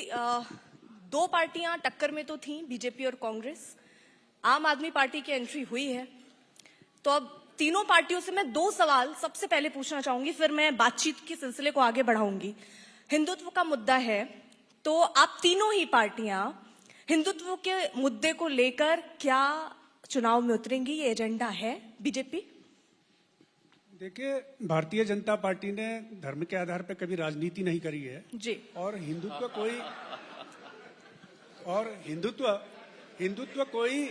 दो पार्टियां टक्कर में तो थीं, बीजेपी और कांग्रेस। आम आदमी पार्टी की एंट्री हुई है, तो अब तीनों पार्टियों से मैं दो सवाल सबसे पहले पूछना चाहूंगी, फिर मैं बातचीत के सिलसिले को आगे बढ़ाऊंगी। हिंदुत्व का मुद्दा है, तो आप तीनों ही पार्टियां हिंदुत्व के मुद्दे को लेकर क्या चुनाव में उतरेंगी? ये एजेंडा है बीजेपी? देखिए, भारतीय जनता पार्टी ने धर्म के आधार पर कभी राजनीति नहीं करी है जी। और हिंदुत्व कोई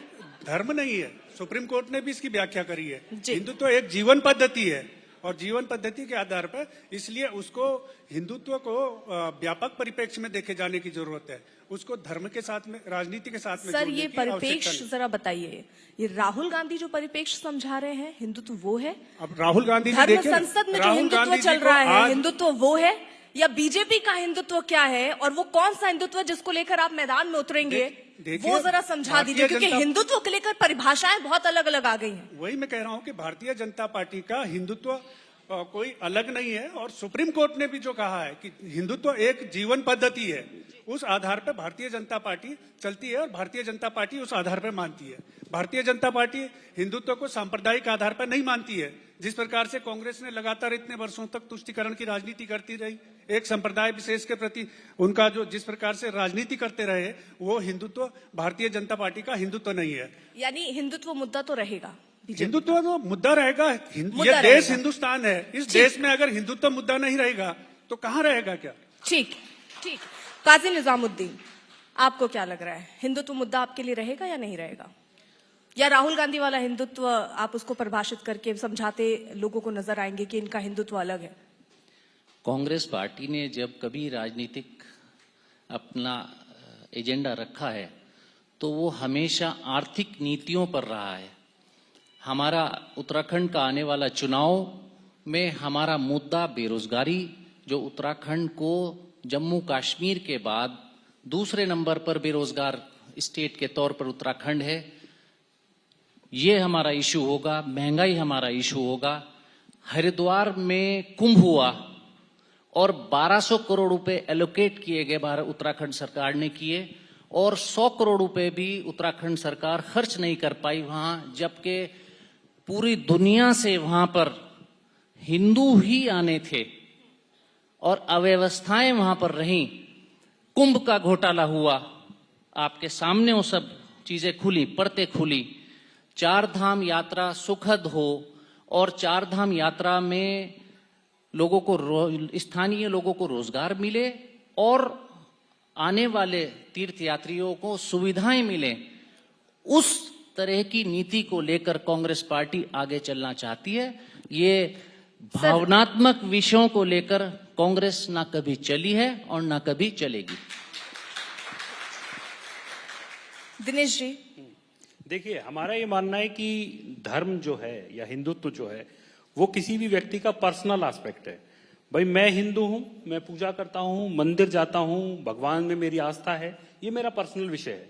धर्म नहीं है। सुप्रीम कोर्ट ने भी इसकी व्याख्या करी है। हिंदुत्व एक जीवन पद्धति है और जीवन पद्धति के आधार पर इसलिए उसको हिंदुत्व को व्यापक परिप्रेक्ष्य में देखे जाने की जरूरत है। उसको धर्म के साथ में, राजनीति के साथ में सर, ये परिप्रेक्ष्य जरा बताइए। ये राहुल गांधी जो परिप्रेक्ष्य समझा रहे हैं, हिंदुत्व वो है? अब राहुल गांधी जी देखिए, संसद में जो हिंदुत्व चल रहा है, हिंदुत्व वो है या बीजेपी का हिंदुत्व क्या है? और वो कौन सा हिंदुत्व जिसको लेकर आप मैदान में उतरेंगे, वो जरा समझा दीजिए, क्योंकि हिंदुत्व को लेकर परिभाषाएं बहुत अलग अलग आ गई हैं। वही मैं कह रहा हूं कि भारतीय जनता पार्टी का हिंदुत्व कोई अलग नहीं है और सुप्रीम कोर्ट ने भी जो कहा है कि हिंदुत्व एक जीवन पद्धति है, उस आधार पर भारतीय जनता पार्टी चलती है और भारतीय जनता पार्टी उस आधार पर मानती है। भारतीय जनता पार्टी हिंदुत्व को सांप्रदायिक आधार पर नहीं मानती है। जिस प्रकार से कांग्रेस ने लगातार इतने वर्षों तक तुष्टीकरण की राजनीति करती रही, एक संप्रदाय विशेष के प्रति उनका जो जिस प्रकार से राजनीति करते रहे, वो हिंदुत्व भारतीय जनता पार्टी का हिंदुत्व नहीं है। यानी हिंदुत्व मुद्दा तो रहेगा, हिंदुत्व तो मुद्दा रहेगा। ये देश हिंदुस्तान है, इस देश में अगर हिंदुत्व मुद्दा नहीं रहेगा तो कहाँ रहेगा क्या? ठीक। काजी निजामुद्दीन, आपको क्या लग रहा है, हिंदुत्व मुद्दा आपके लिए रहेगा या नहीं रहेगा? या राहुल गांधी वाला हिंदुत्व आप उसको परिभाषित करके समझाते लोगों को नजर आएंगे कि इनका हिंदुत्व अलग है? कांग्रेस पार्टी ने जब कभी राजनीतिक अपना एजेंडा रखा है तो वो हमेशा आर्थिक नीतियों पर रहा है। हमारा उत्तराखंड का आने वाला चुनाव में हमारा मुद्दा बेरोजगारी, जो उत्तराखंड को जम्मू कश्मीर के बाद दूसरे नंबर पर बेरोजगार स्टेट के तौर पर उत्तराखंड है, ये हमारा इशू होगा। महंगाई हमारा इशू होगा। हरिद्वार में कुंभ हुआ और 1200 करोड़ रुपए एलोकेट किए गए उत्तराखंड सरकार ने किए और 100 करोड़ रुपए भी उत्तराखंड सरकार खर्च नहीं कर पाई वहां, जबकि पूरी दुनिया से वहां पर हिंदू ही आने थे और अव्यवस्थाएं वहां पर रहीं। कुंभ का घोटाला हुआ, आपके सामने वो सब चीजें खुली, परतें खुली। चार धाम यात्रा सुखद हो और चार धाम यात्रा में लोगों को, स्थानीय लोगों को रोजगार मिले और आने वाले तीर्थयात्रियों को सुविधाएं मिले, उस तरह की नीति को लेकर कांग्रेस पार्टी आगे चलना चाहती है। ये भावनात्मक विषयों को लेकर कांग्रेस ना कभी चली है और ना कभी चलेगी। दिनेश जी, देखिए, हमारा ये मानना है कि धर्म जो है या हिंदुत्व जो है वो किसी भी व्यक्ति का पर्सनल एस्पेक्ट है। भाई, मैं हिंदू हूं, मैं पूजा करता हूं, मंदिर जाता हूं, भगवान में मेरी आस्था है, ये मेरा पर्सनल विषय है।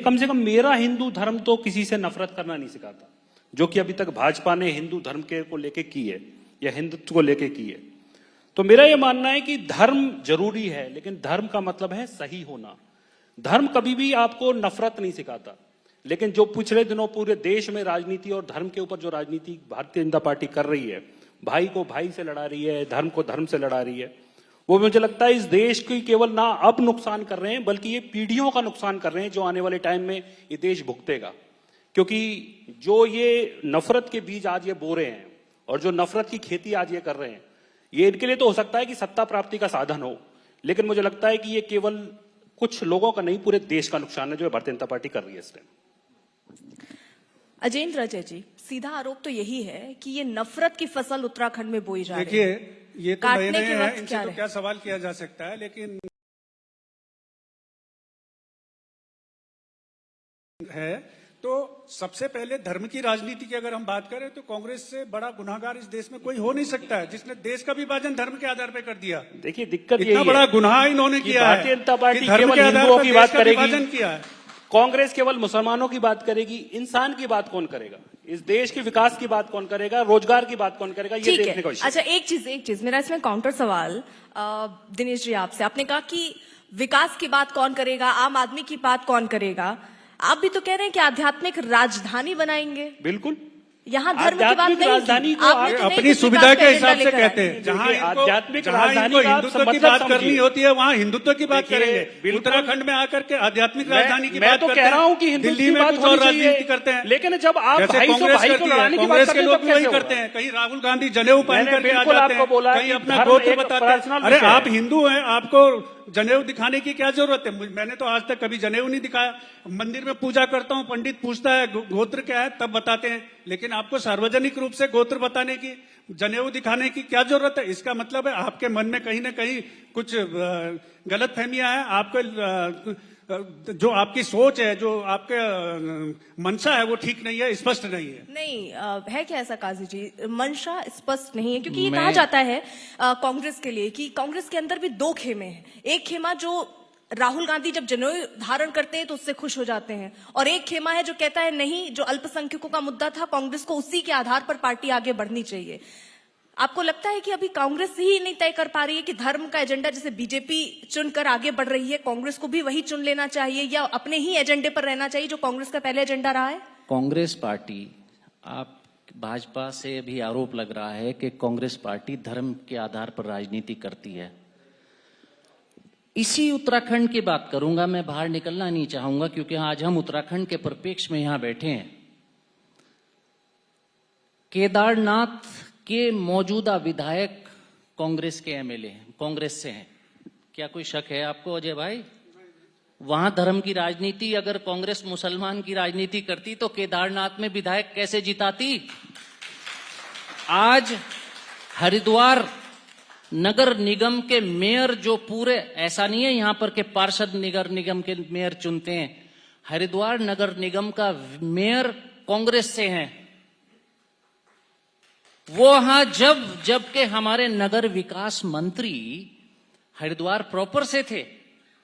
कम से कम मेरा हिंदू धर्म तो किसी से नफरत करना नहीं सिखाता, जो कि अभी तक भाजपा ने हिंदू धर्म के को लेके की है या हिंदुत्व को लेके की है। तो मेरा यह मानना है कि धर्म जरूरी है, लेकिन धर्म का मतलब है सही होना। धर्म कभी भी आपको नफरत नहीं सिखाता, लेकिन जो पिछले दिनों पूरे देश में राजनीति और धर्म के ऊपर जो राजनीति भारतीय जनता पार्टी कर रही है, भाई को भाई से लड़ा रही है, धर्म को धर्म से लड़ा रही है, वो मुझे लगता है इस देश की केवल ना अब नुकसान कर रहे हैं, बल्कि ये पीढ़ियों का नुकसान कर रहे हैं, जो आने वाले टाइम में ये देश भुगतेगा। क्योंकि जो ये नफरत के बीज आज ये बो रहे हैं और जो नफरत की खेती आज ये कर रहे हैं, ये इनके लिए तो हो सकता है कि सत्ता प्राप्ति का साधन हो, लेकिन मुझे लगता है कि ये केवल कुछ लोगों का नहीं, पूरे देश का नुकसान है जो भारतीय जनता पार्टी कर रही है इस टाइम। अजेंद्र अजय जी, सीधा आरोप तो यही है कि ये नफरत की फसल उत्तराखंड में बोई जा रही है। देखिए, ये तो नए नए हैं, इनसे क्या तो क्या सवाल किया जा सकता है, लेकिन है तो सबसे पहले धर्म की राजनीति की अगर हम बात करें तो कांग्रेस से बड़ा गुनाहगार इस देश में कोई हो नहीं सकता है, जिसने देश का विभाजन धर्म के आधार पर कर दिया। देखिए, दिक्कत इतना बड़ा गुनाह इन्होंने किया है। भारतीय जनता पार्टी धर्म के आधार पर की बात करेगी, किया है। कांग्रेस केवल मुसलमानों की बात करेगी, इंसान की बात कौन करेगा? इस देश के विकास की बात कौन करेगा? रोजगार की बात कौन करेगा? ये देखने का विषय। अच्छा, एक चीज मेरा इसमें काउंटर सवाल दिनेश जी आपसे। आपने कहा कि विकास की बात कौन करेगा, आम आदमी की बात कौन करेगा? आप भी तो कह रहे हैं कि आध्यात्मिक राजधानी बनाएंगे। बिल्कुल, यहाँ धर्म की बात आध्यात्मिक नहीं राजधानी की। जो आपने तो नहीं अपनी कि सुविधा विकास के का हिसाब एजेंडा से लेकर कहते आए। हैं। जहां देखिए, इनको आध्यात्मिक जहां राजधानी इनको का आप हिंदुत्व की मतलब बात करनी समझिए। होती है वहां हिंदुत्व की बात देखिए, करेंगे। बिल्कुल। उत्तराखंड में आकर के आध्यात्मिक मैं- राजधानी की मैं बात तो करते कह रहा हैं। हूं कि हिंदुत्व दिल्ली की में बात कुछ और होनी चाहिए। राजनीति करते हैं, लेकिन जब आप जैसे भाई से कांग्रेस भाई को करती है। लड़ाने की बात कांग्रेस के करते हैं लोग तब भी वही कैसे करते होगा? हैं। कहीं राहुल गांधी जनेऊ पहन मैंने करके आ बिल्कुल जाते आपको बोला हैं, कहीं कि अपना धर्म गोत्र एक बताते हैं। personal अरे विषय है। आप हिंदू हैं, आपको जनेऊ दिखाने की क्या जरूरत है? मैंने तो आज तक कभी जनेऊ नहीं दिखाया। मंदिर में पूजा करता हूं, पंडित पूछता है गोत्र क्या है, तब बताते हैं। लेकिन आपको सार्वजनिक रूप से गोत्र बताने की, जनेऊ दिखाने की क्या जरूरत है? इसका मतलब है आपके मन में कहीं ना कहीं कुछ गलत फहमियां हैं। आपके जो आपकी सोच है, जो आपके मंशा है, वो ठीक नहीं है, स्पष्ट नहीं है। नहीं है क्या ऐसा काजी जी? मंशा स्पष्ट नहीं है, क्योंकि ये मैं- कहा जाता है कांग्रेस के लिए कि कांग्रेस के अंदर भी दो खेमे हैं। एक खेमा जो राहुल गांधी जब जनेऊ धारण करते हैं तो उससे खुश हो जाते हैं, और एक खेमा है जो कहता है नहीं, जो अल्पसंख्यकों का मुद्दा था, कांग्रेस को उसी के आधार पर पार्टी आगे बढ़नी चाहिए। आपको लगता है कि अभी कांग्रेस ही नहीं तय कर पा रही है कि धर्म का एजेंडा जैसे बीजेपी चुनकर आगे बढ़ रही है, कांग्रेस को भी वही चुन लेना चाहिए, या अपने ही एजेंडे पर रहना चाहिए जो कांग्रेस का पहले एजेंडा रहा है? कांग्रेस पार्टी, आप भाजपा से भी आरोप लग रहा है कि कांग्रेस पार्टी धर्म के आधार पर राजनीति करती है। इसी उत्तराखंड की बात करूंगा, मैं बाहर निकलना नहीं चाहूंगा क्योंकि आज हम उत्तराखंड के परिप्रेक्ष्य में यहां बैठे हैं। केदारनाथ के मौजूदा विधायक कांग्रेस के एमएलए कांग्रेस से हैं। क्या कोई शक है आपको अजय भाई? वहां धर्म की राजनीति अगर कांग्रेस मुसलमान की राजनीति करती तो केदारनाथ में विधायक कैसे जिताती? आज हरिद्वार नगर निगम के मेयर जो पूरे, ऐसा नहीं है यहां पर के पार्षद नगर निगम के मेयर चुनते हैं, हरिद्वार नगर निगम का मेयर कांग्रेस से हैं। वो वहां जबकि हमारे नगर विकास मंत्री हरिद्वार प्रॉपर से थे,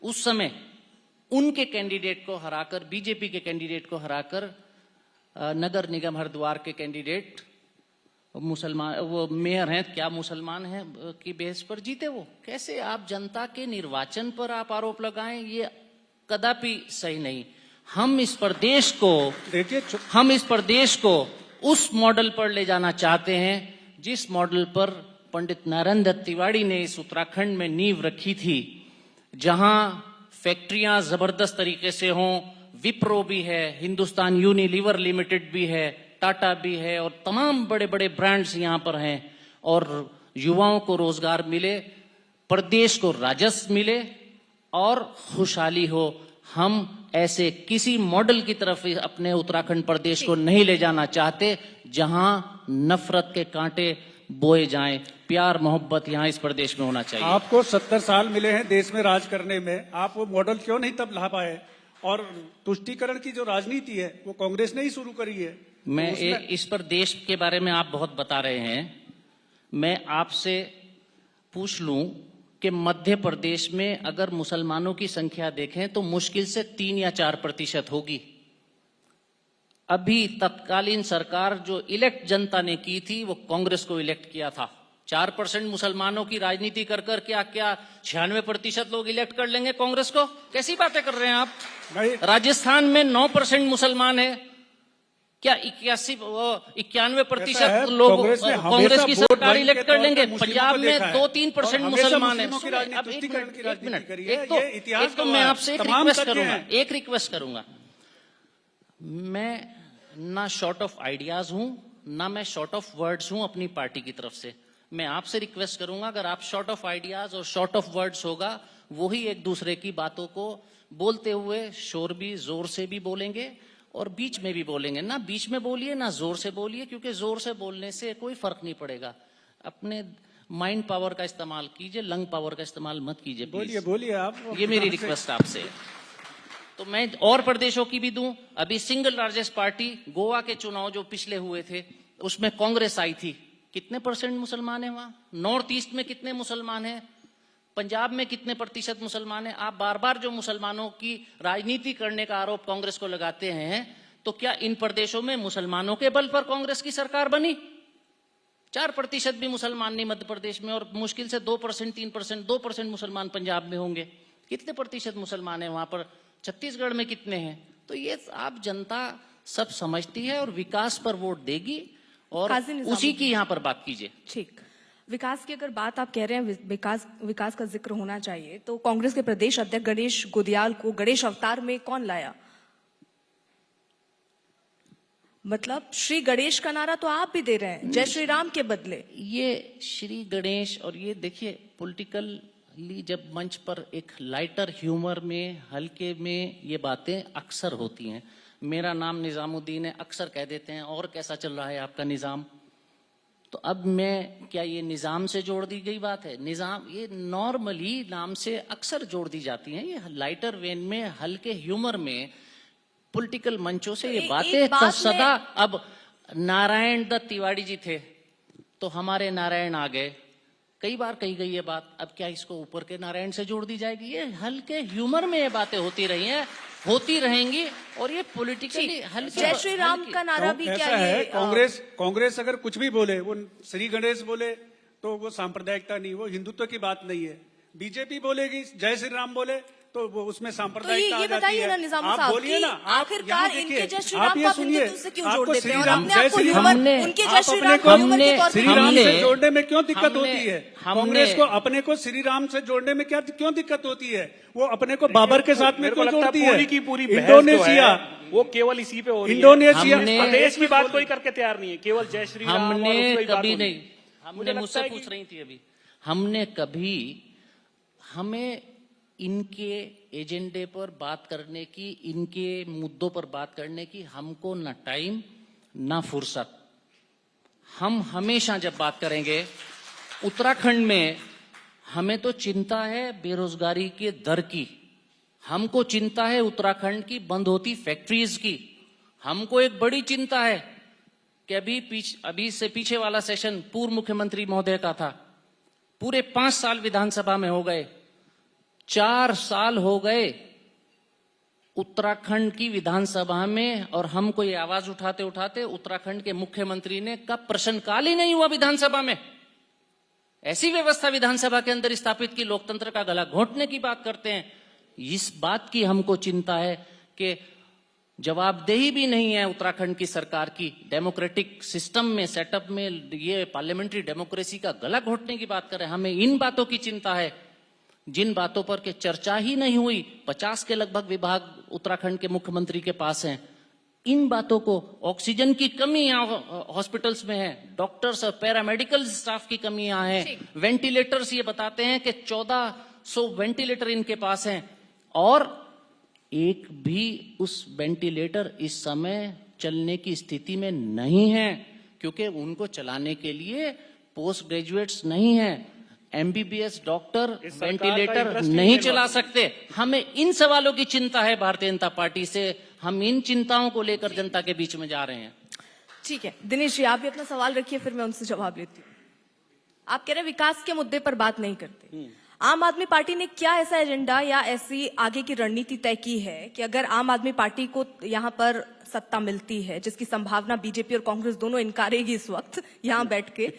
उस समय उनके कैंडिडेट को हराकर, बीजेपी के कैंडिडेट को हराकर नगर निगम हरिद्वार के कैंडिडेट मुसलमान, वो मेयर हैं, क्या मुसलमान हैं की बेस पर जीते वो? कैसे आप जनता के निर्वाचन पर आप आरोप लगाएं? ये कदापि सही नहीं। हम इस प्रदेश को उस मॉडल पर ले जाना चाहते हैं जिस मॉडल पर पंडित नारायण दत्त तिवारी ने इस उत्तराखंड में नींव रखी थी, जहां फैक्ट्रियां जबरदस्त तरीके से हों, विप्रो भी है, हिंदुस्तान यूनिलीवर लिमिटेड भी है, टाटा भी है, और तमाम बड़े बड़े ब्रांड्स यहां पर हैं, और युवाओं को रोजगार मिले, प्रदेश को राजस्व मिले और खुशहाली हो। हम ऐसे किसी मॉडल की तरफ अपने उत्तराखंड प्रदेश को नहीं ले जाना चाहते जहां नफरत के कांटे बोए जाएं। प्यार मोहब्बत यहां इस प्रदेश में होना चाहिए। आपको 70 साल मिले हैं देश में राज करने में, आप वो मॉडल क्यों नहीं तब ला पाए? और तुष्टीकरण की जो राजनीति है वो कांग्रेस ने ही शुरू करी है। मैं इस पर देश के बारे में आप बहुत बता रहे हैं, मैं आपसे पूछ लूं कि मध्य प्रदेश में अगर मुसलमानों की संख्या देखें तो मुश्किल से 3 या 4% होगी। अभी तत्कालीन सरकार जो इलेक्ट जनता ने की थी वो कांग्रेस को इलेक्ट किया था। 4% मुसलमानों की राजनीति कर कर क्या 96% लोग इलेक्ट कर लेंगे कांग्रेस को? कैसी बातें कर रहे हैं आप? राजस्थान में 9% मुसलमान है, क्या 91% लोग कांग्रेस की सरकार इलेक्ट कर लेंगे? पंजाब में 2-3% मुसलमान है। एक तो मैं आपसे एक रिक्वेस्ट करूंगा, मैं ना शॉर्ट ऑफ आइडियाज हूं, ना मैं शॉर्ट ऑफ वर्ड्स हूं अपनी पार्टी की तरफ से। मैं आपसे रिक्वेस्ट करूंगा, अगर आप शॉर्ट ऑफ आइडियाज और शॉर्ट ऑफ वर्ड्स होगा, वही एक दूसरे की बातों को बोलते हुए शोर भी जोर से भी बोलेंगे और बीच में भी बोलेंगे। ना बीच में बोलिए ना जोर से बोलिए, क्योंकि जोर से बोलने से कोई फर्क नहीं पड़ेगा। अपने माइंड पावर का इस्तेमाल कीजिए, लंग पावर का इस्तेमाल मत कीजिए। बोलिए आप। ये मेरी रिक्वेस्ट आपसे। तो मैं और प्रदेशों की भी दूं। अभी सिंगल लार्जेस्ट पार्टी गोवा के चुनाव जो पिछले हुए थे उसमें कांग्रेस आई थी। कितने % मुसलमान है वहां? नॉर्थ ईस्ट में कितने मुसलमान हैं? पंजाब में कितने % मुसलमान हैं? आप बार बार जो मुसलमानों की राजनीति करने का आरोप कांग्रेस को लगाते हैं, तो क्या इन प्रदेशों में मुसलमानों के बल पर कांग्रेस की सरकार बनी? 4% भी मुसलमान नहीं मध्य प्रदेश में, और मुश्किल से 2%, 3%, 2% मुसलमान पंजाब में होंगे। कितने प्रतिशत मुसलमान हैं वहां पर, छत्तीसगढ़ में कितने हैं। तो ये आप जनता सब समझती है और विकास पर वोट देगी और काजी निजामुद्दीन। उसी की यहाँ पर बात कीजिए। ठीक, विकास की अगर बात आप कह रहे हैं, विकास का जिक्र होना चाहिए, तो कांग्रेस के प्रदेश अध्यक्ष गणेश गोदियाल को गणेश अवतार में कौन लाया? मतलब श्री गणेश का नारा तो आप भी दे रहे हैं, जय श्री राम के बदले। ये श्री गणेश और ये देखिए पॉलिटिकली जब मंच पर एक लाइटर ह्यूमर में, हल्के में ये बातें अक्सर होती हैं। मेरा नाम निजामुद्दीन है, अक्सर कह देते हैं और कैसा चल रहा है आपका निजाम। तो अब मैं क्या ये निजाम से जोड़ दी गई बात है? निजाम ये नॉर्मली नाम से अक्सर जोड़ दी जाती हैं, ये लाइटर वेन में, हल्के ह्यूमर में, पॉलिटिकल मंचों से ये एक बातें बात सदा। अब नारायण दत्त तिवारी जी थे तो हमारे नारायण आ गए, कई बार कही गई ये बात। अब क्या इसको ऊपर के नारायण से जोड़ दी जाएगी? ये हल्के ह्यूमर में ये बातें होती रही हैं, होती रहेंगी और ये पॉलिटिकली हल्के। जय श्री राम का नारा भी क्या ऐसा है, ये कांग्रेस अगर कुछ भी बोले, वो श्री गणेश बोले तो वो सांप्रदायिकता नहीं, वो हिंदुत्व की बात नहीं है। बीजेपी बोलेगी जय श्री राम बोले तो वो उसमें सांप्रदायिकता तो ये आ जाती बताइए ना है। निजाम आप साहब बोलिए कि ना, आप आखिरकार यहाँ इनके देखिए, जय श्री आप राम ये को आप सुनिए, हिंदुत्व से क्यों आपको जोड़ देते हैं और श्री राम, अपने जय आप को श्री ह्यूमर, हमने- उनके आप जय श्री अपने राम को को ह्यूमर के तौर पे श्री राम से हमने- जोड़ने में क्यों दिक्कत हमने- होती है? हमने- कांग्रेस को अपने को श्री राम से जोड़ने में क्या क्यों दिक्कत होती है? वो अपने को बाबर के साथ में मेरे को क्यों लगता जोड़ती है है? पूरी की पूरी बहस जो इंडोनेशिया, है वो केवल इसी पे हो रही है। इंडोनेशिया हमने- प्रदेश की बात कोई करके तैयार नहीं है, केवल जय श्री राम और हमने उसकी बात कभी हो रही नहीं, है। हमने मुझे लगता मुझसे है पूछ कि- रही थी अभी, हमने कभी, हमें इनके एजेंडे पर बात करने की, इनके मुद्दों पर बात करने की हमको न टाइम न फुर्सत। हम हमेशा जब बात करेंगे उत्तराखंड में, हमें तो चिंता है बेरोजगारी के दर की, हमको चिंता है उत्तराखंड की बंद होती फैक्ट्रीज की, हमको एक बड़ी चिंता है कि अभी से पीछे वाला सेशन पूर्व मुख्यमंत्री महोदय का था। पूरे 5 साल विधानसभा में हो गए, 4 साल हो गए उत्तराखंड की विधानसभा में, और हमको ये आवाज उठाते उठाते उत्तराखंड के मुख्यमंत्री ने कब प्रश्नकाल ही नहीं हुआ विधानसभा में। ऐसी व्यवस्था विधानसभा के अंदर स्थापित की, लोकतंत्र का गला घोंटने की बात करते हैं। इस बात की हमको चिंता है कि जवाबदेही भी नहीं है उत्तराखंड की सरकार की, डेमोक्रेटिक सिस्टम में, सेटअप में, ये पार्लियामेंट्री डेमोक्रेसी का गला घोंटने की बात कर रहे हैं। हमें इन बातों की चिंता है जिन बातों पर के चर्चा ही नहीं हुई। 50 के लगभग विभाग उत्तराखंड के मुख्यमंत्री के पास हैं। इन बातों को, ऑक्सीजन की कमी यहाँ हॉस्पिटल्स में है, डॉक्टर्स और पैरामेडिकल स्टाफ की कमी यहाँ है, वेंटिलेटर्स ये बताते हैं कि 1400 वेंटिलेटर इनके पास हैं, और एक भी उस वेंटिलेटर इस समय चलने की स्थिति में नहीं है, क्योंकि उनको चलाने के लिए पोस्ट ग्रेजुएट्स नहीं है, एमबीबीएस डॉक्टर वेंटिलेटर नहीं चला सकते। हमें इन सवालों की चिंता है भारतीय जनता पार्टी से, हम इन चिंताओं को लेकर जनता के बीच में जा रहे हैं। ठीक है, दिनेश जी आप भी अपना सवाल रखिए, फिर मैं उनसे जवाब लेती हूँ। आप कह रहे हैं विकास के मुद्दे पर बात नहीं करते। आम आदमी पार्टी ने क्या ऐसा एजेंडा या ऐसी आगे की रणनीति तय की है कि अगर आम आदमी पार्टी को यहाँ पर सत्ता मिलती है, जिसकी संभावना बीजेपी और कांग्रेस दोनों इनकारेगी इस वक्त यहाँ बैठ के,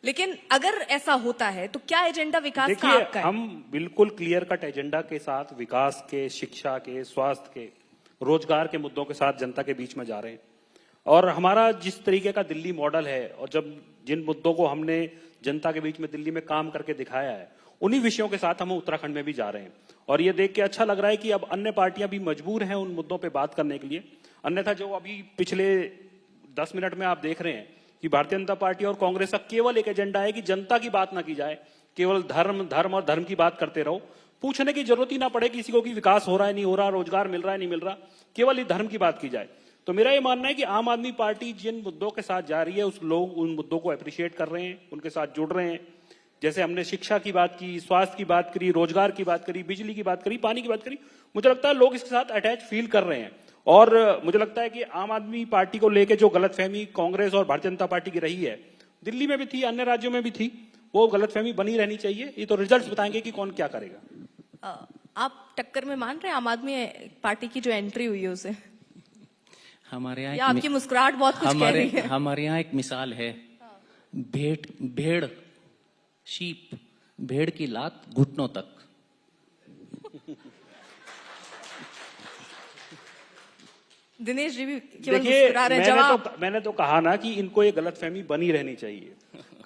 लेकिन अगर ऐसा होता है तो क्या एजेंडा विकास का देखिए, आपका है? हम बिल्कुल क्लियर कट एजेंडा के साथ विकास के, शिक्षा के, स्वास्थ्य के, रोजगार के मुद्दों के साथ जनता के बीच में जा रहे हैं। और हमारा जिस तरीके का दिल्ली मॉडल है, और जब जिन मुद्दों को हमने जनता के बीच में दिल्ली में काम करके दिखाया है, उन्हीं विषयों के साथ हम उत्तराखंड में भी जा रहे हैं। और ये देख के अच्छा लग रहा है कि अब अन्य पार्टियां भी मजबूर हैं उन मुद्दों पे बात करने के लिए। अन्यथा जो अभी पिछले 10 मिनट में आप देख रहे हैं कि भारतीय जनता पार्टी और कांग्रेस का केवल एक एजेंडा है कि जनता की बात ना की जाए, केवल धर्म और धर्म की बात करते रहो, पूछने की जरूरत ही ना पड़े किसी को कि विकास हो रहा है नहीं हो रहा, रोजगार मिल रहा है नहीं मिल रहा, केवल इस धर्म की बात की जाए। तो मेरा ये मानना है कि आम आदमी पार्टी जिन मुद्दों के साथ जा रही है, उस लोग उन मुद्दों को अप्रिशिएट कर रहे हैं, उनके साथ जुड़ रहे हैं। जैसे हमने शिक्षा की बात की, स्वास्थ्य की बात करी, रोजगार की बात करी, बिजली की बात करी, पानी की बात करी, मुझे लगता है लोग इसके साथ अटैच फील कर रहे हैं। और मुझे लगता है कि आम आदमी पार्टी को लेके जो गलतफहमी कांग्रेस और भारतीय जनता पार्टी की रही है, दिल्ली में भी थी, अन्य राज्यों में भी थी, वो गलतफहमी बनी रहनी चाहिए। ये तो रिजल्ट्स बताएंगे कि कौन क्या करेगा। आप टक्कर में मान रहे हैं आम आदमी पार्टी की जो एंट्री हुई है उसे? हमारे या आपकी मुस्कुराहट बहुत कुछ कह रही है। हमारे यहाँ एक मिसाल है, भेड़ की लात घुटनों तक। दिनेश जी भी केवल देखिए, मुस्कुरा रहे हैं। जवाब मैंने तो कहा ना कि इनको ये गलतफहमी बनी रहनी चाहिए।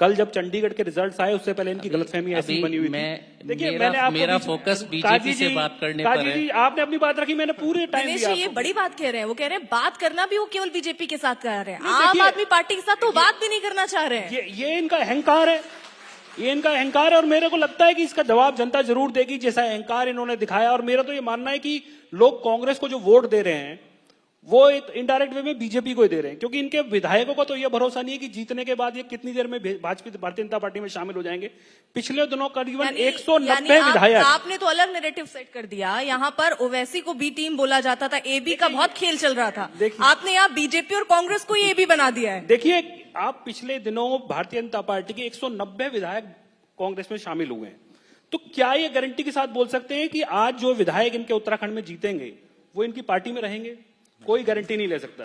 कल जब चंडीगढ़ के रिजल्ट्स आए उससे पहले इनकी गलतफहमी ऐसी अभी बनी हुई मैं- थी। देखिए, मेरा- मैंने आपको मेरा फोकस बीजेपी से बात करने पर काजी है। जी, आपने अपनी बात रखी, मैंने पूरे टाइम दिनेश दिया जी ये आपको। बड़ी बात कह रहे हैं। वो कह रहे हैं बात करना भी वो केवल बीजेपी के साथ कर रहे हैं, नहीं, आम देखिए, आदमी पार्टी के साथ तो बात भी नहीं करना चाह रहे हैं। ये इनका अहंकार है, ये इनका अहंकार है और मेरे को लगता है कि इसका जवाब जनता जरूर देगी जैसा अहंकार इन्होंने दिखाया। और मेरा तो ये मानना है कि लोग कांग्रेस को जो वोट दे रहे हैं वो इनडायरेक्ट वे में बीजेपी को ही दे रहे हैं, क्योंकि इनके विधायकों को तो ये भरोसा नहीं है कि जीतने के बाद ये कितनी देर में भाजपा भारतीय जनता पार्टी में शामिल हो जाएंगे। पिछले दिनों करीबन यानी 190 विधायक। आपने तो अलग नैरेटिव सेट कर दिया। यहाँ पर ओवैसी को बी टीम बोला जाता था, एबी का बहुत खेल चल रहा था। देखिए- आपने यहाँ बीजेपी और कांग्रेस को ही एबी बना दिया है। देखिए, आप पिछले दिनों भारतीय जनता पार्टी के 190 विधायक कांग्रेस में शामिल हुए हैं, तो क्या ये गारंटी के साथ बोल सकते हैं कि आज जो विधायक इनके उत्तराखंड में जीतेंगे वो इनकी पार्टी में रहेंगे? कोई गारंटी नहीं ले सकता।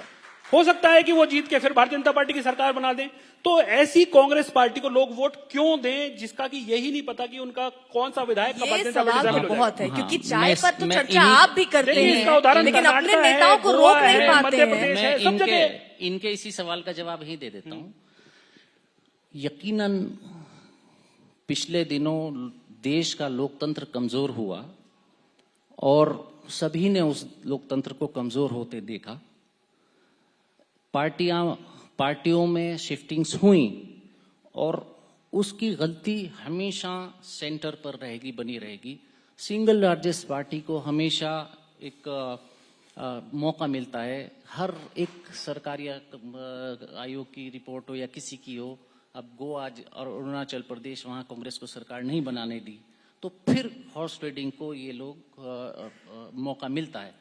हो सकता है कि वो जीत के फिर भारतीय जनता पार्टी की सरकार बना दें। तो ऐसी कांग्रेस पार्टी को लोग वोट क्यों दें जिसका कि यही नहीं पता कि उनका कौन सा विधायक का भारतीय ये जनता पार्टी सवाल शामिल तो हो बहुत जाएगा। है, क्योंकि हाँ, चाय पर तो मैं चर्चा इन्हीं- आप भी करते देखिए, इसका उदाहरण हैं, लेकिन अपने कर्नाटक है, नेताओं को गोवा रोक नहीं है, पाते मध्य हैं। प्रदेश मैं है, सब जगह। इनके इसी सवाल का जवाब ही दे देता हूं। यकीनन पिछले दिनों देश का लोकतंत्र कमजोर हुआ और सभी ने उस लोकतंत्र को कमजोर होते देखा। पार्टियों में शिफ्टिंग्स हुई और उसकी गलती हमेशा सेंटर पर रहेगी, बनी रहेगी। सिंगल लार्जेस्ट पार्टी को हमेशा एक मौका मिलता है। हर एक सरकारी आयोग की रिपोर्ट हो या किसी की हो, अब गोवा और अरुणाचल प्रदेश वहां कांग्रेस को सरकार नहीं बनाने दी, तो फिर हॉर्स ट्रेडिंग को ये लोग मौका मिलता है।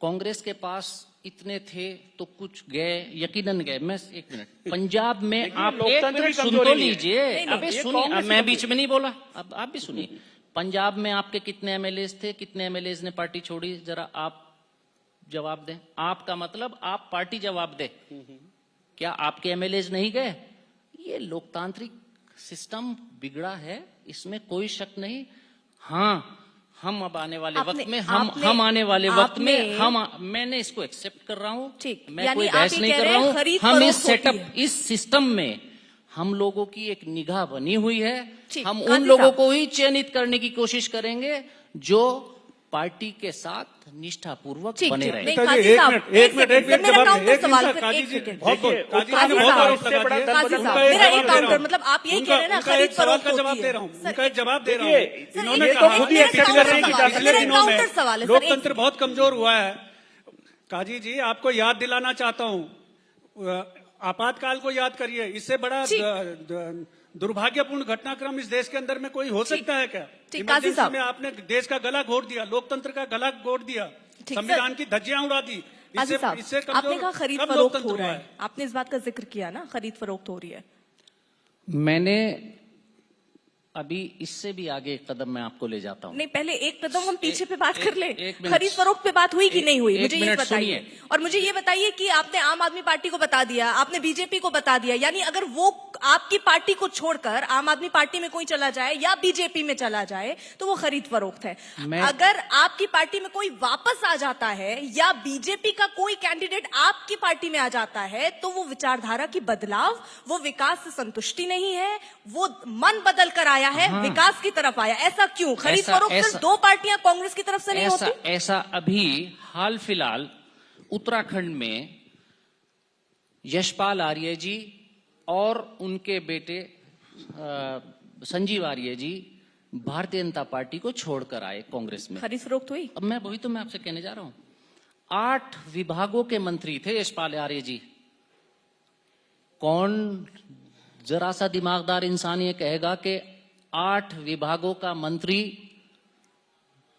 कांग्रेस के पास इतने थे तो कुछ गए, यकीनन गए। मैं एक मिनट, पंजाब में आप एक लोकतंत्र मिनट की सुन तो कमजोरी है। लीजिए। नहीं, अबे ये सुनिए, कांग्रेस अब मैं की बीच में नहीं बोला, अब आप भी सुनिए। पंजाब में आपके कितने एमएलएज थे, कितने एमएलएज ने पार्टी छोड़ी, जरा आप जवाब दें। आपका मतलब आप पार्टी जवाब दे। क्या आपके एमएलएज नहीं गए? ये लोकतांत्रिक सिस्टम बिगड़ा है, इसमें कोई शक नहीं। हाँ, हम अब आने वाले वक्त में हम आने वाले वक्त में मैंने इसको एक्सेप्ट कर रहा हूं। ठीक, मैं यानी कोई आप बहस ये नहीं कह कर रहे रहा हैं हूं। खरीद हम इस फरोख्त होती सेटअप, है। इस सिस्टम में हम लोगों की एक निगाह बनी हुई है। ठीक, हम काजी उन लोगों साहब। को ही चयनित करने की कोशिश करेंगे जो पार्टी के साथ निष्ठापूर्वक ठीक, बने ठीक, रहे। नहीं, नेताजी, काजी एक साहब, मिनट, एक एक मिनट, सेकंड, मेरा जवाब काउंटर दें, एक सवाल, मिनट, फिर काजी एक जी, सेकंड। बहुत बहुत, देखिए, काजी जी काजी ने बहुत साहब, आरोप इससे लगा बड़ा दिया। काजी उनका साहब, एक मेरा जवाब एक दे रहा काउंटर, हूं। मतलब आप यही कह रहे हैं ना, उनका खरीद एक सवाल फरोख्त का जवाब होती दे है। रहा हूं, सर, उनका एक जवाब दे रहा देखिए, हूं। सर, इन्होंने एक कहा मिनट, खुद ही मेरा एक्सेप्ट काउंटर कर रहे हैं कि सवाल है, पिछले मेरा एक दिनों काउंटर सवाल में है, सर, एक लोकतंत्र बहुत कमजोर हुआ है। काजी जी, आपको याद दिलाना चाहता हूं, आपातकाल को याद करिए। इससे बड़ा दुर्भाग्यपूर्ण घटनाक्रम इस देश के अंदर में कोई हो सकता है क्या? ठीक, काजी इमरजेंसी साहब। में आपने देश का गला घोट दिया, लोकतंत्र का गला घोट दिया, ठीक, संविधान की धज्जियां उड़ा दी। काजी साहब, इससे आपने कहा खरीद कब फरोख्त लोकतंत्र हो रहा हुआ है, आपने इस बात का जिक्र किया ना, खरीद फरोख्त हो रही है। मैंने अभी इससे भी आगे एक कदम मैं आपको ले जाता हूं। नहीं, पहले एक कदम हम पीछे पे बात कर ले। एक मिनट। खरीद फरोख्त पे बात हुई कि नहीं हुई, एक मुझे ये मिनट बताइए। सुनिए। और मुझे ये बताइए कि आपने आम आदमी पार्टी को बता दिया, आपने बीजेपी को बता दिया, यानी अगर वो आपकी पार्टी को छोड़कर आम आदमी पार्टी में कोई चला जाए या बीजेपी में चला जाए तो वो खरीद फरोख्त है। अगर आपकी पार्टी में कोई वापस आ जाता है या बीजेपी का कोई कैंडिडेट आपकी पार्टी में आ जाता है तो वो विचारधारा की बदलाव, वो विकास से संतुष्टि नहीं है, वो मन बदल कर आया है, विकास की तरफ आया। ऐसा क्यों? खरीद फरोख्त सिर्फ दो पार्टियां कांग्रेस की तरफ से नहीं होती? ऐसा अभी हाल फिलहाल उत्तराखंड में यशपाल आर्य जी और उनके बेटे संजीव आर्य जी भारतीय जनता पार्टी को छोड़कर आए कांग्रेस में। खरीद फरोख्त हुई? अब मैं आपसे कहने जा रहा हूं। 8 विभागों के मंत्री थे यशपाल आर्य जी। कौन जरा सा दिमागदार इंसान ये कहेगा कि 8 विभागों का मंत्री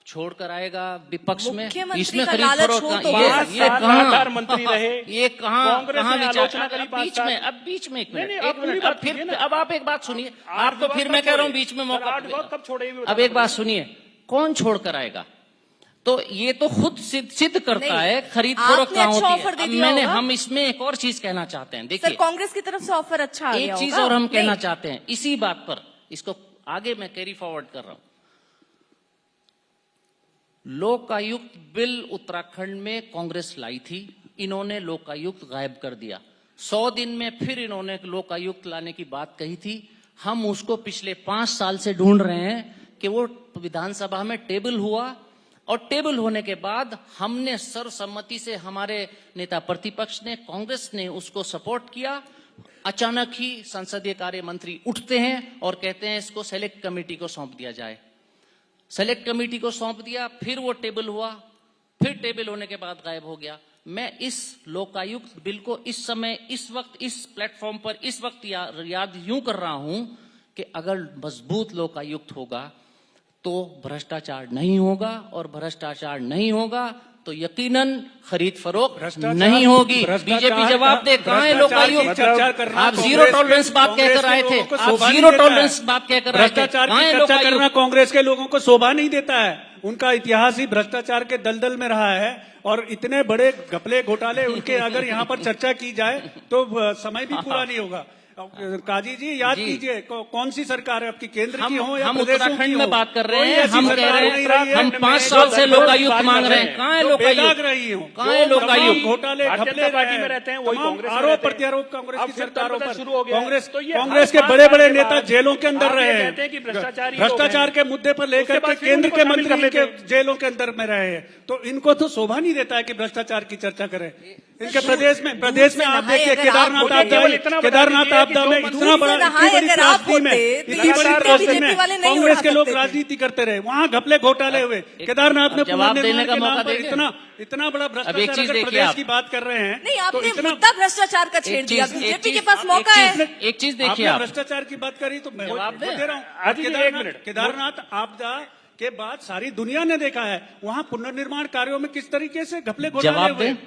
छोड़कर आएगा विपक्ष में? मुख्यमंत्री इसमें का खरीद लालच फरोख्त हो कहाँ? तो ये- हो पांच ये साल कहाँ? लगातार मंत्री रहे। ये कहाँ कांग्रेस ने विचार? आलोचना करी अब 5 बीच साल। में, अब बीच में एक नहीं, मिनट, नहीं, एक आप पूरी मिनट, बात अब फिर कीजिए ना। अब आप एक बात सुनिए। आठ आपको फिर विभाग मैं कब कह रहा हूँ छोड़े? बीच में सर, मौका। 8 विभाग कब छोड़े? अब एक बात सुनिए, कौन छोड़कर आएगा? तो ये तो खुद सिद्ध करता नहीं, है खरीद आपने फरोख्त कहाँ अच्छा होती ऑफर है। दे अब दिया होगा। हम इसमें एक और चीज कहना चाहते हैं। सर, देखिए, कांग्रेस की तरफ से ऑफर अच्छा आ एक गया चीज होगा। और हम कहना नहीं, चाहते हैं इसी बात पर, इसको आगे मैं कैरी फॉरवर्ड कर रहा हूं। लोकायुक्त बिल उत्तराखंड में कांग्रेस लाई थी, इन्होंने लोकायुक्त गायब कर दिया। 100 दिन में फिर इन्होंने लोकायुक्त लाने की बात कही थी। हम उसको पिछले 5 साल से ढूंढ रहे हैं कि वो विधानसभा में टेबल हुआ, और टेबल होने के बाद हमने सर्वसम्मति से, हमारे नेता प्रतिपक्ष ने, कांग्रेस ने उसको सपोर्ट किया। अचानक ही संसदीय कार्य मंत्री उठते हैं और कहते हैं इसको सेलेक्ट कमेटी को सौंप दिया जाए। सेलेक्ट कमेटी को सौंप दिया, फिर वो टेबल हुआ, फिर टेबल होने के बाद गायब हो गया। मैं इस लोकायुक्त बिल को इस समय, इस वक्त, इस प्लेटफॉर्म पर इस वक्त याद यूं कर रहा हूं कि अगर मजबूत लोकायुक्त होगा तो भ्रष्टाचार नहीं होगा, और भ्रष्टाचार नहीं होगा तो यकीनन खरीद फरोख्त नहीं होगी। बीजेपी जवाब दे, कहां है लोकायुक्त? आप जीरो टॉलरेंस बात कहकर आए थे, आप जीरो टॉलरेंस बात कहकर आए थे, भ्रष्टाचार की चर्चा करना कांग्रेस के लोगों को शोभा नहीं देता है। उनका इतिहास ही भ्रष्टाचार के दलदल में रहा है, और इतने बड़े घपले घोटाले उनके अगर यहाँ पर चर्चा की जाए तो समय भी पूरा नहीं होगा। काजी जी याद कीजिए, कौन सी सरकार है आपकी, केंद्र की हो या हम प्रदेशों की उत्तराखंड हो? में बात कर रहे हैं, कोई हम ऐसी कह सरकार रहे नहीं रही हैं, है हम जो 5 साल से लोकायुक्त मांग रहे हैं। कहाँ है लोकायुक्त? बेदाग रही हो, कहाँ है लोकायुक्त? घोटाले भारतीय घपले जनता पार्टी में रहते हैं, वही तमाम कांग्रेस में आरोप रहते हैं। प्रत्यारोप कांग्रेस अब की फिर सरकारों तंत्र पर शुरू हो गया है। कांग्रेस तो ये कांग्रेस के हर बड़े 5 बड़े साल के नेता बाद जेलों के अंदर आप ये रहे कहते हैं कि भ्रष्टाचार ही भ्रष्टाचार लोग हैं। के मुद्दे पर लेकर उसके के बाद फिर केंद्र उनको के शामिल कर मंत्री लेते के हैं। जेलों के अंदर में रहे हैं, तो इनको तो शोभा नहीं देता है कि भ्रष्टाचार की चर्चा करें। इनके प्रदेश में आप देखिए, केदारनाथ आपदा में इतना बड़ा, इतनी बड़ी त्रासदी में, इतनी बड़ी त्रासदी में कांग्रेस के लोग राजनीति करते रहे, वहां घपले घोटाले हुए। केदारनाथ में जवाब देने का पुनर्निर्माण के नाम मौका पर देंगे। इतना बड़ा अब एक चीज भ्रष्टाचार, अगर देखिए प्रदेश आप। की बात कर रहे हैं नहीं, तो आपने इतना मुद्दा भ्रष्टाचार का छेड़ दिया। बीजेपी के पास मौका है। एक चीज देखिए, आपने आप भ्रष्टाचार की बात करी तो मैं जवाब वो दें। दे रहा आदि जी, एक हूँ। मिनट। केदारनाथ आपदा के बाद सारी दुनिया ने देखा है वहां पुनर्निर्माण कार्यों में किस तरीके से घपले घोटाले जवाब हुए। दें,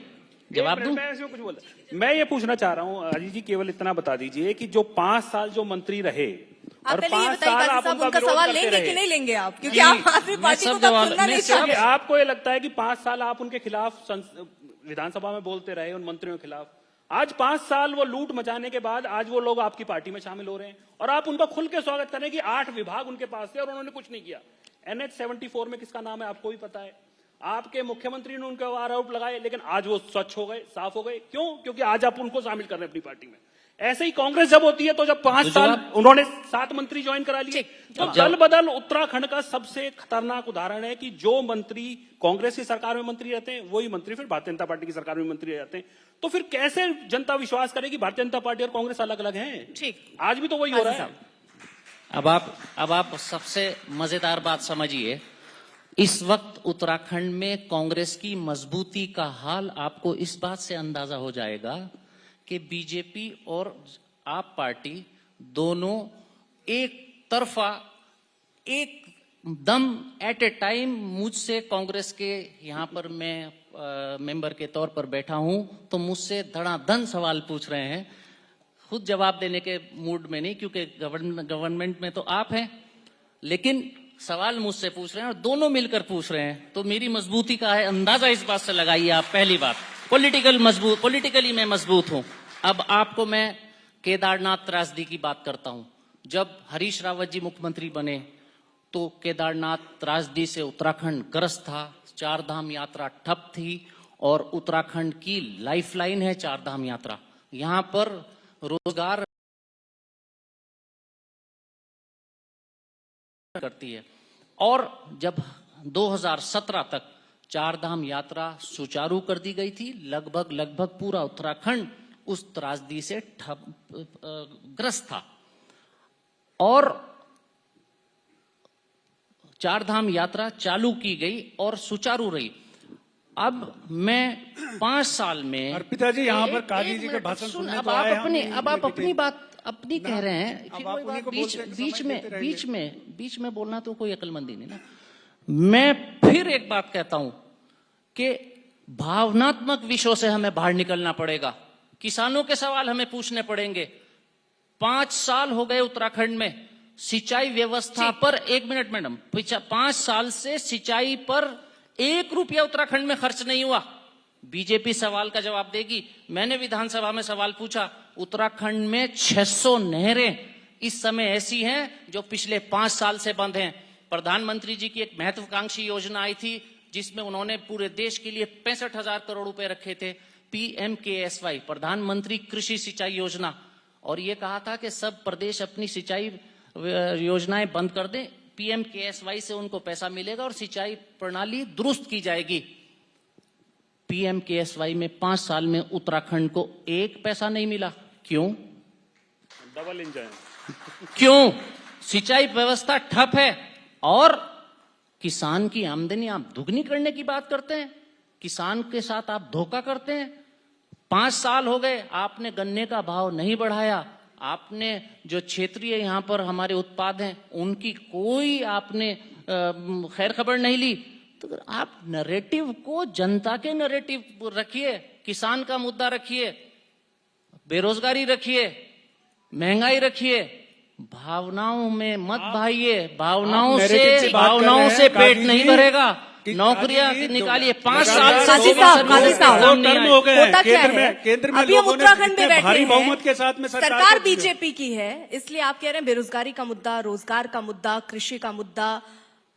जवाब दूं? मैं इसमें कुछ बोला, मैं ये पूछना चाह रहा हूँ अजीत जी, केवल इतना बता दीजिए कि जो 5 साल जो मंत्री रहे आप और पहले ये 5 बताइए साल काजी आप साहब, उनका उनका विरोध सवाल करते लेंगे कि रहे। नहीं लेंगे आप? क्योंकि जी, आप आदमी मैं पार्टी को सब तो जवाब- सुनना मैं नहीं सब- चाहते। आपको ये लगता है कि 5 साल आप उनके खिलाफ विधानसभा में बोलते रहे, उन मंत्रियों के खिलाफ। आज 5 साल वो लूट मचाने के बाद आज वो लोग आपकी पार्टी में शामिल हो रहे हैं, और आप उनका खुल के स्वागत करें कि 8 विभाग उनके पास थे और उन्होंने कुछ नहीं किया। NH 74 में किसका नाम है आपको भी पता है। आपके मुख्यमंत्री ने उनके आरोप लगाए, लेकिन आज वो स्वच्छ हो गए, साफ हो गए। क्यों? क्योंकि आज आप उनको शामिल कर रहे हैं अपनी पार्टी में। ऐसे ही कांग्रेस जब होती है तो जब 5 साल उन्होंने 7 मंत्री ज्वाइन करा लिए, तो दल बदल उत्तराखंड का सबसे खतरनाक उदाहरण है कि जो मंत्री कांग्रेस की सरकार में मंत्री रहते हैं वही मंत्री फिर भारतीय जनता पार्टी की सरकार में मंत्री रहते हैं। तो फिर कैसे जनता विश्वास करे कि भारतीय जनता पार्टी और कांग्रेस अलग अलग हैं? ठीक, आज भी तो वही हो रहा है। अब आप सबसे मजेदार बात समझिए। इस वक्त उत्तराखंड में कांग्रेस की मजबूती का हाल आपको इस बात से अंदाजा हो जाएगा कि बीजेपी और आप पार्टी दोनों एक तरफा, एक दम एट ए टाइम मुझसे, कांग्रेस के यहाँ पर मैं मेंबर के तौर पर बैठा हूं, तो मुझसे धड़ाधड़ सवाल पूछ रहे हैं। खुद जवाब देने के मूड में नहीं, क्योंकि गवर्नमेंट में तो आप हैं, लेकिन सवाल मुझसे पूछ रहे हैं और दोनों मिलकर पूछ रहे हैं। तो मेरी मजबूती का है अंदाजा इस बात से लगाइए आप। पहली बात, पॉलिटिकली मैं मजबूत हूं। अब आपको मैं केदारनाथ त्रासदी की बात करता हूं। जब हरीश रावत जी मुख्यमंत्री बने तो केदारनाथ त्रासदी से उत्तराखंड ग्रस्त था। 4 धाम यात्रा ठप थी, और उत्तराखंड की लाइफलाइन है 4 धाम यात्रा। यहां पर रोजगार करती है, और जब 2017 तक 4 धाम यात्रा सुचारू कर दी गई थी, लगभग पूरा उत्तराखंड उस त्रासदी से ग्रस्त था, और 4 धाम यात्रा चालू की गई और सुचारू रही। अब मैं 5 साल में अर्पिता जी, यहाँ पर काजी जी के भाषण सुनने अब तो आप आए हम, अपनी बात अपनी कह रहे हैं, फिर आप कोई उन्हीं बात को बोलते हैं कि समय देते बीच में बोलना तो कोई अक्लमंदी नहीं ना। मैं फिर एक बात कहता हूं कि भावनात्मक विषयों से हमें बाहर निकलना पड़ेगा। किसानों के सवाल हमें पूछने पड़ेंगे। 5 साल हो गए उत्तराखंड में सिंचाई व्यवस्था पर, 1 मिनट मैडम, 5 साल से सिंचाई पर 1 रुपया उत्तराखंड में खर्च नहीं हुआ। बीजेपी सवाल का जवाब देगी। मैंने विधानसभा में सवाल पूछा, उत्तराखंड में 600 नहरें इस समय ऐसी हैं जो पिछले 5 साल से बंद हैं। प्रधानमंत्री जी की एक महत्वाकांक्षी योजना आई थी जिसमें उन्होंने पूरे देश के लिए 65,000 करोड़ रुपए रखे थे। PMKSY, प्रधानमंत्री कृषि सिंचाई योजना, और ये कहा था कि सब प्रदेश अपनी सिंचाई योजनाएं बंद कर दें, PMKSY से उनको पैसा मिलेगा और सिंचाई प्रणाली दुरुस्त की जाएगी। PMKSY में 5 साल में उत्तराखंड को 1 पैसा नहीं मिला। क्यों? Double engine. क्यों? सिंचाई व्यवस्था ठप है और किसान की आमदनी आप दुगनी करने की बात करते हैं, किसान के साथ आप धोखा करते हैं। 5 साल हो गए, आपने गन्ने का भाव नहीं बढ़ाया, आपने जो क्षेत्रीय यहां पर हमारे उत्पाद हैं उनकी कोई आपने खैर खबर नहीं ली। तो आप नैरेटिव को जनता के नैरेटिव रखिए, किसान का मुद्दा रखिए, बेरोजगारी रखिए, महंगाई रखिए, भावनाओं में मत भाइये। भावनाओं से पेट नहीं भरेगा। नौकरियां निकालिए। 5 साल से काजी साहब हो गए होता क्या है? केंद्र में अभी हम लोगों ने उत्तराखंड में बैठे भारी हैं, बहुमत के साथ में सरकार बीजेपी की है, इसलिए आप कह रहे हैं बेरोजगारी का मुद्दा, रोजगार का मुद्दा, कृषि का मुद्दा,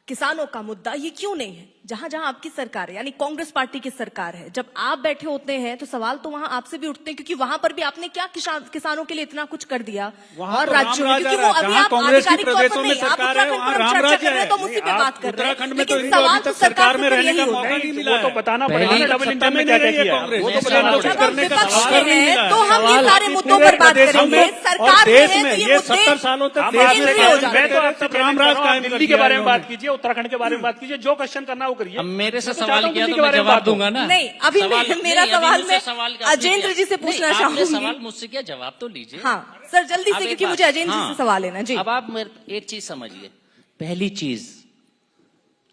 किसानों का मुद्दा, ये क्यों नहीं है? जहां जहां आपकी सरकार है, यानी कांग्रेस पार्टी की सरकार है, जब आप बैठे होते हैं तो सवाल तो वहां आपसे भी उठते हैं, क्योंकि वहां पर भी आपने क्या किसानों के लिए इतना कुछ कर दिया और राज्यों में, क्योंकि वो अभी आप आधिकारिक तौर पर नहीं, आप उत्तराखंड पर हम चर्चा कर रहे हैं तो उसी पे बात कर रहे हैं, लेकिन सवाल तो सरकार में यही होता है। वो तो बताना पड़ेगा डबल इंजन में क्या क्या किया। वो तो बताना जब पड़ेगा। हम विपक्ष में हैं तो हम ये सारे मुद्दों पर बात करेंगे, सरकार में है तो ये 70 सालों तक मैं तो आपसे रामराज कायम दिल्ली के बारे में बात कीजिए, उत्तराखंड के बारे में बात कीजिए, जो क्वेश्चन करना वो करिए। अब मेरे से मैं तो सवाल चाहता हूं किया दिल्ली तो के मैं बारे में जवाब बात हो। दूंगा ना। नहीं, अभी मेरा सवाल मैं अजेंद्र जी से पूछना चाहूंगी। सवाल मुझसे किया, जवाब तो लीजिए। हाँ सर, जल्दी अब से, एक क्योंकि बात, मुझे अजेंद्र जी हाँ, से सवाल है ना जी। अब आप मेरे एक चीज समझिए। पहली चीज,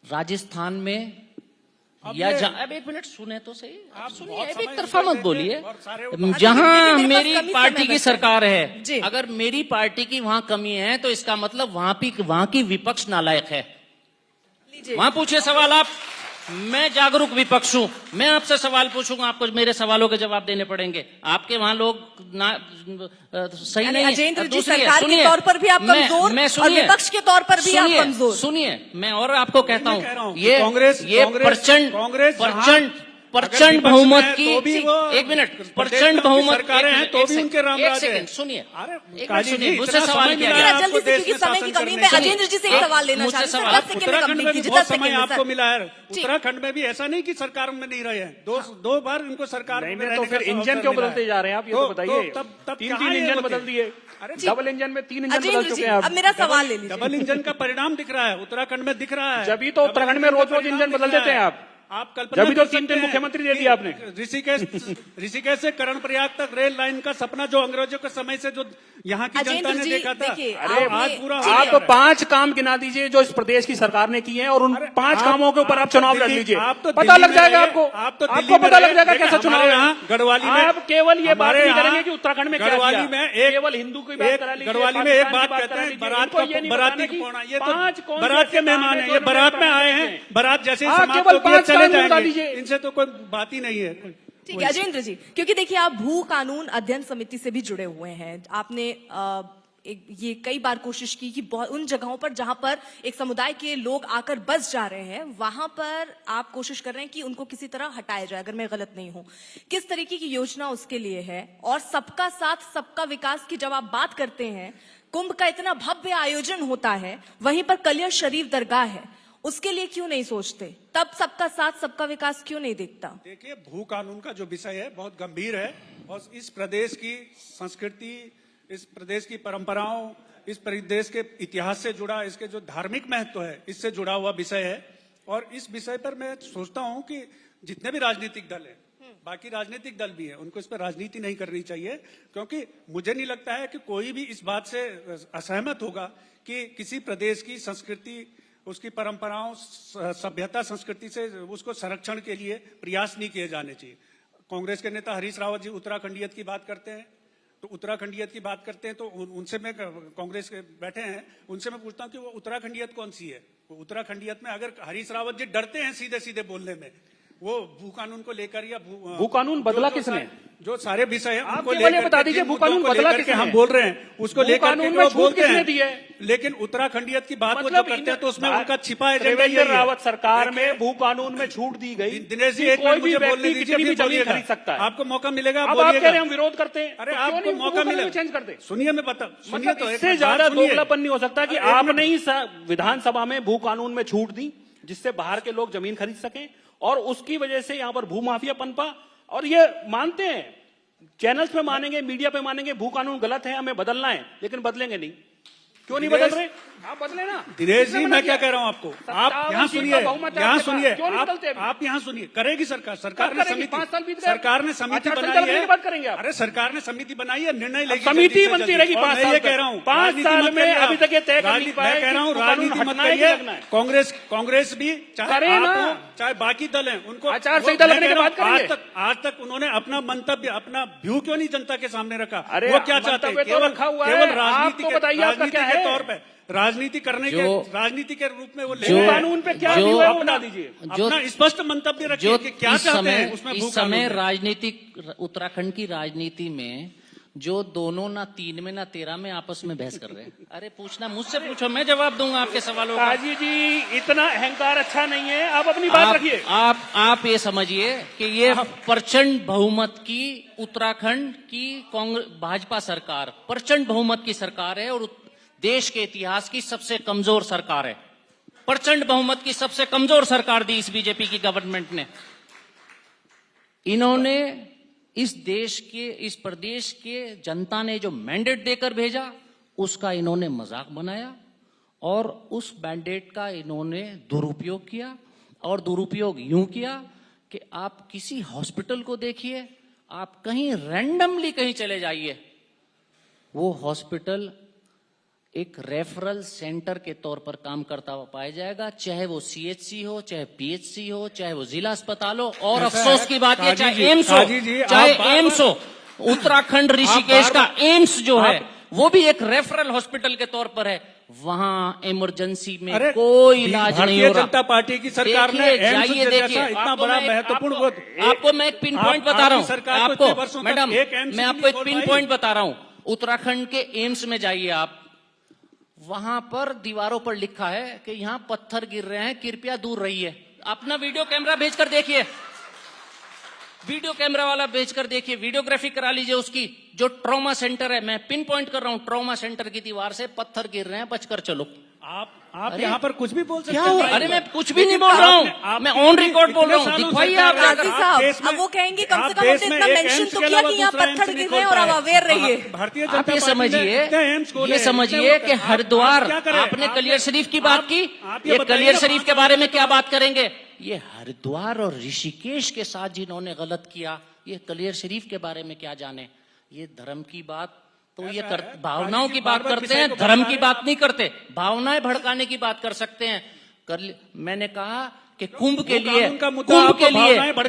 राजस्थान में या अब 1 मिनट सुने तो सही, आप सुनिए, एक तरफा मत बोलिए। जहां मेरी पार्टी की सरकार है, अगर मेरी पार्टी की वहां कमी है तो इसका मतलब वहां की विपक्ष नालायक है। वहां पूछिए सवाल आप। मैं जागरूक विपक्ष हूं, मैं आपसे सवाल पूछूंगा, आपको मेरे सवालों के जवाब देने पड़ेंगे। आपके वहां लोग सही नहीं है। अजेंद्र जी, सरकार के तौर पर भी आप कमजोर और विपक्ष के तौर पर भी आप कमजोर। सुनिए, मैं और आपको कहता हूं, ये प्रचंड बहुमत की, 1 मिनट, प्रचंड बहुमत सरकारें हैं तो भी उनके रामराज है। सुनिए, सुनिए, मुझसे सवाल किया मेरा जल्दी से, क्योंकि समय की कमी, मैं अजेंद्र जी से एक सवाल लेना मुझसे चाहती हूँ। सवाल, 10 सेकंड में उत्तराखंड में कंप्लीट भी कीजिए, बहुत 10 समय सेकंड आपको में मिला है। उत्तराखंड में भी ऐसा नहीं कि सरकार में नहीं रहे हैं, दो बार इनको सरकार में तो फिर इंजन क्यों बदलते जा रहे हैं आप, ये तो बताइए। तब 3 इंजन बदल दिए, डबल इंजन में 3 इंजन बदल अजेंद्र चुके जी, हैं आप। अब मेरा सवाल ले लीजिए। डबल इंजन का परिणाम दिख रहा है, उत्तराखंड में दिख रहा है। जब तो उत्तराखंड में रोज इंजन बदल देते हैं आप कल्पना जब तो कर सकते 3 हैं मुख्यमंत्री दे कि दिया आपने। ऋषिकेश से कर्णप्रयाग तक रेल लाइन का सपना जो अंग्रेजों के समय से जो यहाँ की जनता ने देखा था, अरे आज पूरा आप 5 काम गिना दीजिए जो इस प्रदेश की सरकार ने किए हैं और उन 5 कामों के ऊपर आप चुनाव लड़ लीजिए, पता लग जाएगा आपको। आपको पता लग जाएगा कैसा चुनाव है। गढ़वाली में आप केवल ये बात नहीं करेंगे कि उत्तराखंड में क्या गढ़वाली किया, में केवल हिंदू की बात करा लीजिए, गढ़वाली में एक बात पाकिस्तान की कहते हैं, करा बारात लीजिए। का बराती को पौना, ये तो 5 कौन बारात के मेहमान हैं, ये बारात में आए हैं, बारात जैसे ही समाप्त केवल होती है 5 चले काम बता जाएंगे, दीजिए। इनसे तो कोई बात ही नहीं है। ठीक है अजेंद्र जी, क्योंकि देखिए आप भू कानून अध्ययन समिति से भी जुड़े हुए हैं, आपने ये कई बार कोशिश की कि उन जगहों पर जहां पर एक समुदाय के लोग आकर बस जा रहे हैं, वहां पर आप कोशिश कर रहे हैं कि उनको किसी तरह हटाया जाए, अगर मैं गलत नहीं हूं। किस तरीके की योजना उसके लिए है? और सबका साथ सबका विकास की जब आप बात करते हैं, कुंभ का इतना भव्य आयोजन होता है, वहीं पर कलियर शरीफ दरगाह है, उसके लिए क्यों नहीं सोचते? तब सबका साथ सबका विकास क्यों नहीं दिखता? देखिए, भू कानून का जो विषय है बहुत गंभीर है और इस प्रदेश की संस्कृति, इस प्रदेश की परंपराओं, इस प्रदेश के इतिहास से जुड़ा, इसके जो धार्मिक महत्व है, इससे जुड़ा हुआ विषय है। और इस विषय पर मैं सोचता हूं कि जितने भी राजनीतिक दल है, बाकी राजनीतिक दल भी है, उनको इस पर राजनीति नहीं करनी चाहिए, क्योंकि मुझे नहीं लगता है कि कोई भी इस बात से असहमत होगा कि किसी प्रदेश की संस्कृति, उसकी परंपराओं, सभ्यता, संस्कृति से उसको संरक्षण के लिए प्रयास नहीं किए जाने चाहिए। कांग्रेस के नेता हरीश रावत जी उत्तराखंडियत की बात करते हैं, तो उत्तराखंडियत की बात करते हैं तो उनसे मैं, कांग्रेस के बैठे हैं, उनसे मैं पूछता हूं कि वो उत्तराखंडियत कौन सी है? वो उत्तराखंडियत में अगर हरीश रावत जी डरते हैं सीधे सीधे बोलने में, वो भू कानून को लेकर या भू कानून बदला किसने? जो सारे विषय हैं आप उनको केवल ये लेकर बता के दीजिए जिन भू कानून मुद्दों को बदला लेकर के किसने? हम बोल रहे हैं उसको भू लेकर के कानून में वो छूट बोलते किसने हैं, दी है? लेकिन उत्तराखंडियत की बात वो मतलब जो करते हैं तो उसमें उनका छिपा एजेंडा त्रिवेंद्र यही है। रावत सरकार में भू कानून में छूट दी गई। दिनेश जी कि एक कोई मिनट भी मुझे बोलने व्यक्ति दीजिए, कितनी भी फिर जमीन बोलिएगा। खरीद सकता है। आपको मौका मिलेगा, अब आप कह रहे बोलिएगा। हैं हम विरोध करते हैं, अरे तो क्यों आपको नहीं मौका भू कानून में मिलेगा, चेंज करते? सुनिए मैं बता, सुनिए मतलब तो एक इससे मिनट, ज्यादा बात सुनिए। दोगलापन नहीं हो सकता कि अरे एक आपने ही विधानसभा में भू कानून में छूट दी जिससे बाहर के लोग जमीन खरीद सकें और उसकी वजह से यहां पर भू माफिया पनपा। और ये मानते हैं, चैनल्स पे मानेंगे, मीडिया पे मानेंगे भू कानून गलत है, हमें बदलना है, लेकिन बदलेंगे नहीं। क्यों नहीं बदल रहे? आप बदले ना। दिनेश जी किसने मैं मना क्या किया? कह रहा हूं आपको, सत्तावन आप यहाँ सीट का सुनिए, बहुमत है यहाँ आपके पास, सुनिए, क्यों नहीं बदलते अभी? आप यहाँ सुनिए, करेगी सरकार, सरकार ने करेगी, समिति, 5 साल बीत गए। सरकार ने समिति आचार संहिता बनाई बनने है। के बाद करेंगे आप। अरे सरकार ने समिति बनाई है, निर्णय लेगी समिति जल्दी से बनती जल्दी। रहेगी और 5 मैं साल ये तक। कह रहा हूँ 5 राजनीति साल मत में करिए अभी आप। तक ये तय कर नहीं पाए मैं कह रहा हूँ कि भू कानून राजनीति मत हटना है कि करिए। लगना है। कांग्रेस भी चाहे करे आप ना। हो, चाहे बाकी दल हैं, उनको आचार संहिता मैं लगने कह के रहा बाद हूँ, करेंगे। आज तक उन्होंने अपना मंतव्य, अपना व्यू क्यों नहीं जनता के सामने रखा? अरे वो क्या चाहते हैं? मंतव्य तो रखा हुआ है। केवल राजनीति आपको बताइए आपका क्या के है? तौर पे राजनीति करने के, राजनीति के रूप में वो ले जो- रहे हैं। कानून पे क्या जो- व्यू है वो बता दीजिए। अपना स्पष्ट मंतव्य रखिए जो कि क्या इस चाहते समय हैं उसमें भू इस समय कानून में। राजनीतिक उत्तराखंड की राजनीति में जो दोनों ना 3 में ना 13 में आपस में बहस कर रहे हैं। अरे पूछना मुझसे पूछो, मैं जवाब दूंगा आपके सवालों का। काजी जी इतना अहंकार अच्छा नहीं है, आप अपनी बात रखिए। आप ये समझिए कि ये प्रचंड बहुमत की उत्तराखंड की कांग्रेस भाजपा सरकार प्रचंड बहुमत की सरकार है और देश के इतिहास की सबसे कमजोर सरकार है। प्रचंड बहुमत की सबसे कमजोर सरकार दी इस बीजेपी की गवर्नमेंट ने। इन्होंने इस देश के, इस प्रदेश के जनता ने जो मैंडेट देकर भेजा उसका इन्होंने मजाक बनाया और उस मैंडेट का इन्होंने दुरुपयोग किया। और दुरुपयोग यूं किया कि आप किसी हॉस्पिटल को देखिए, आप कहीं रैंडमली कहीं चले जाइए, वो हॉस्पिटल एक रेफरल सेंटर के तौर पर काम करता हुआ पाया जाएगा, चाहे वो सीएचसी हो, चाहे पीएचसी हो, चाहे वो जिला अस्पताल हो। और अफसोस की बात यह, चाहे एम्स हो, चाहे एम्स हो, उत्तराखंड ऋषिकेश का एम्स जो है वो भी एक रेफरल हॉस्पिटल के तौर पर है। वहां इमरजेंसी में कोई इलाज नहीं हो भारतीय रहा। जनता पार्टी की सरकार ने देखिए, एम्स जाइए जैसा देखिए, इतना बड़ा महत्वपूर्ण आपको मैं एक पिन पॉइंट बता रहा हूं आपको मैडम, एक एम्स मैं आपको एक पिन पॉइंट बता रहा हूं। उत्तराखंड के एम्स में जाइए आप, वहां पर दीवारों पर लिखा है कि यहां पत्थर गिर रहे हैं, कृपया दूर रहिए। अपना वीडियो कैमरा भेजकर देखिए, वीडियो कैमरा वाला भेजकर देखिए, वीडियोग्राफी करा लीजिए उसकी। जो ट्रॉमा सेंटर है, मैं पिन पॉइंट कर रहा हूं, ट्रॉमा सेंटर की दीवार से पत्थर गिर रहे हैं, बचकर चलो। आप यहाँ पर कुछ भी बोल सकते क्या हैं। हो? अरे मैं कुछ भी नहीं बोल रहा हूं, मैं ऑन रिकॉर्ड बोल रहा हूं। दिखवाइए आप काजी जाकर। साहब, अब वो कहेंगे कम से कम हमने इतना मेंशन तो किया कि यहाँ पत्थर गिर रहे हैं और आप अवेयर रहिए। भारतीय आप जनता ये समझिए, ये समझिए कि हरिद्वार, आपने कलियर शरीफ की बात की, ये कलियर शरीफ के बारे में क्या बात करेंगे? ये हरिद्वार और ऋषिकेश के साथ जिन्होंने गलत किया, ये कलियर शरीफ के बारे में क्या जाने? ये धर्म की बात तो ये भावनाओं की बात करते हैं, धर्म की बात नहीं करते। भावनाएं भड़काने की बात कर सकते हैं। मैंने कहा कि कुंभ के लिए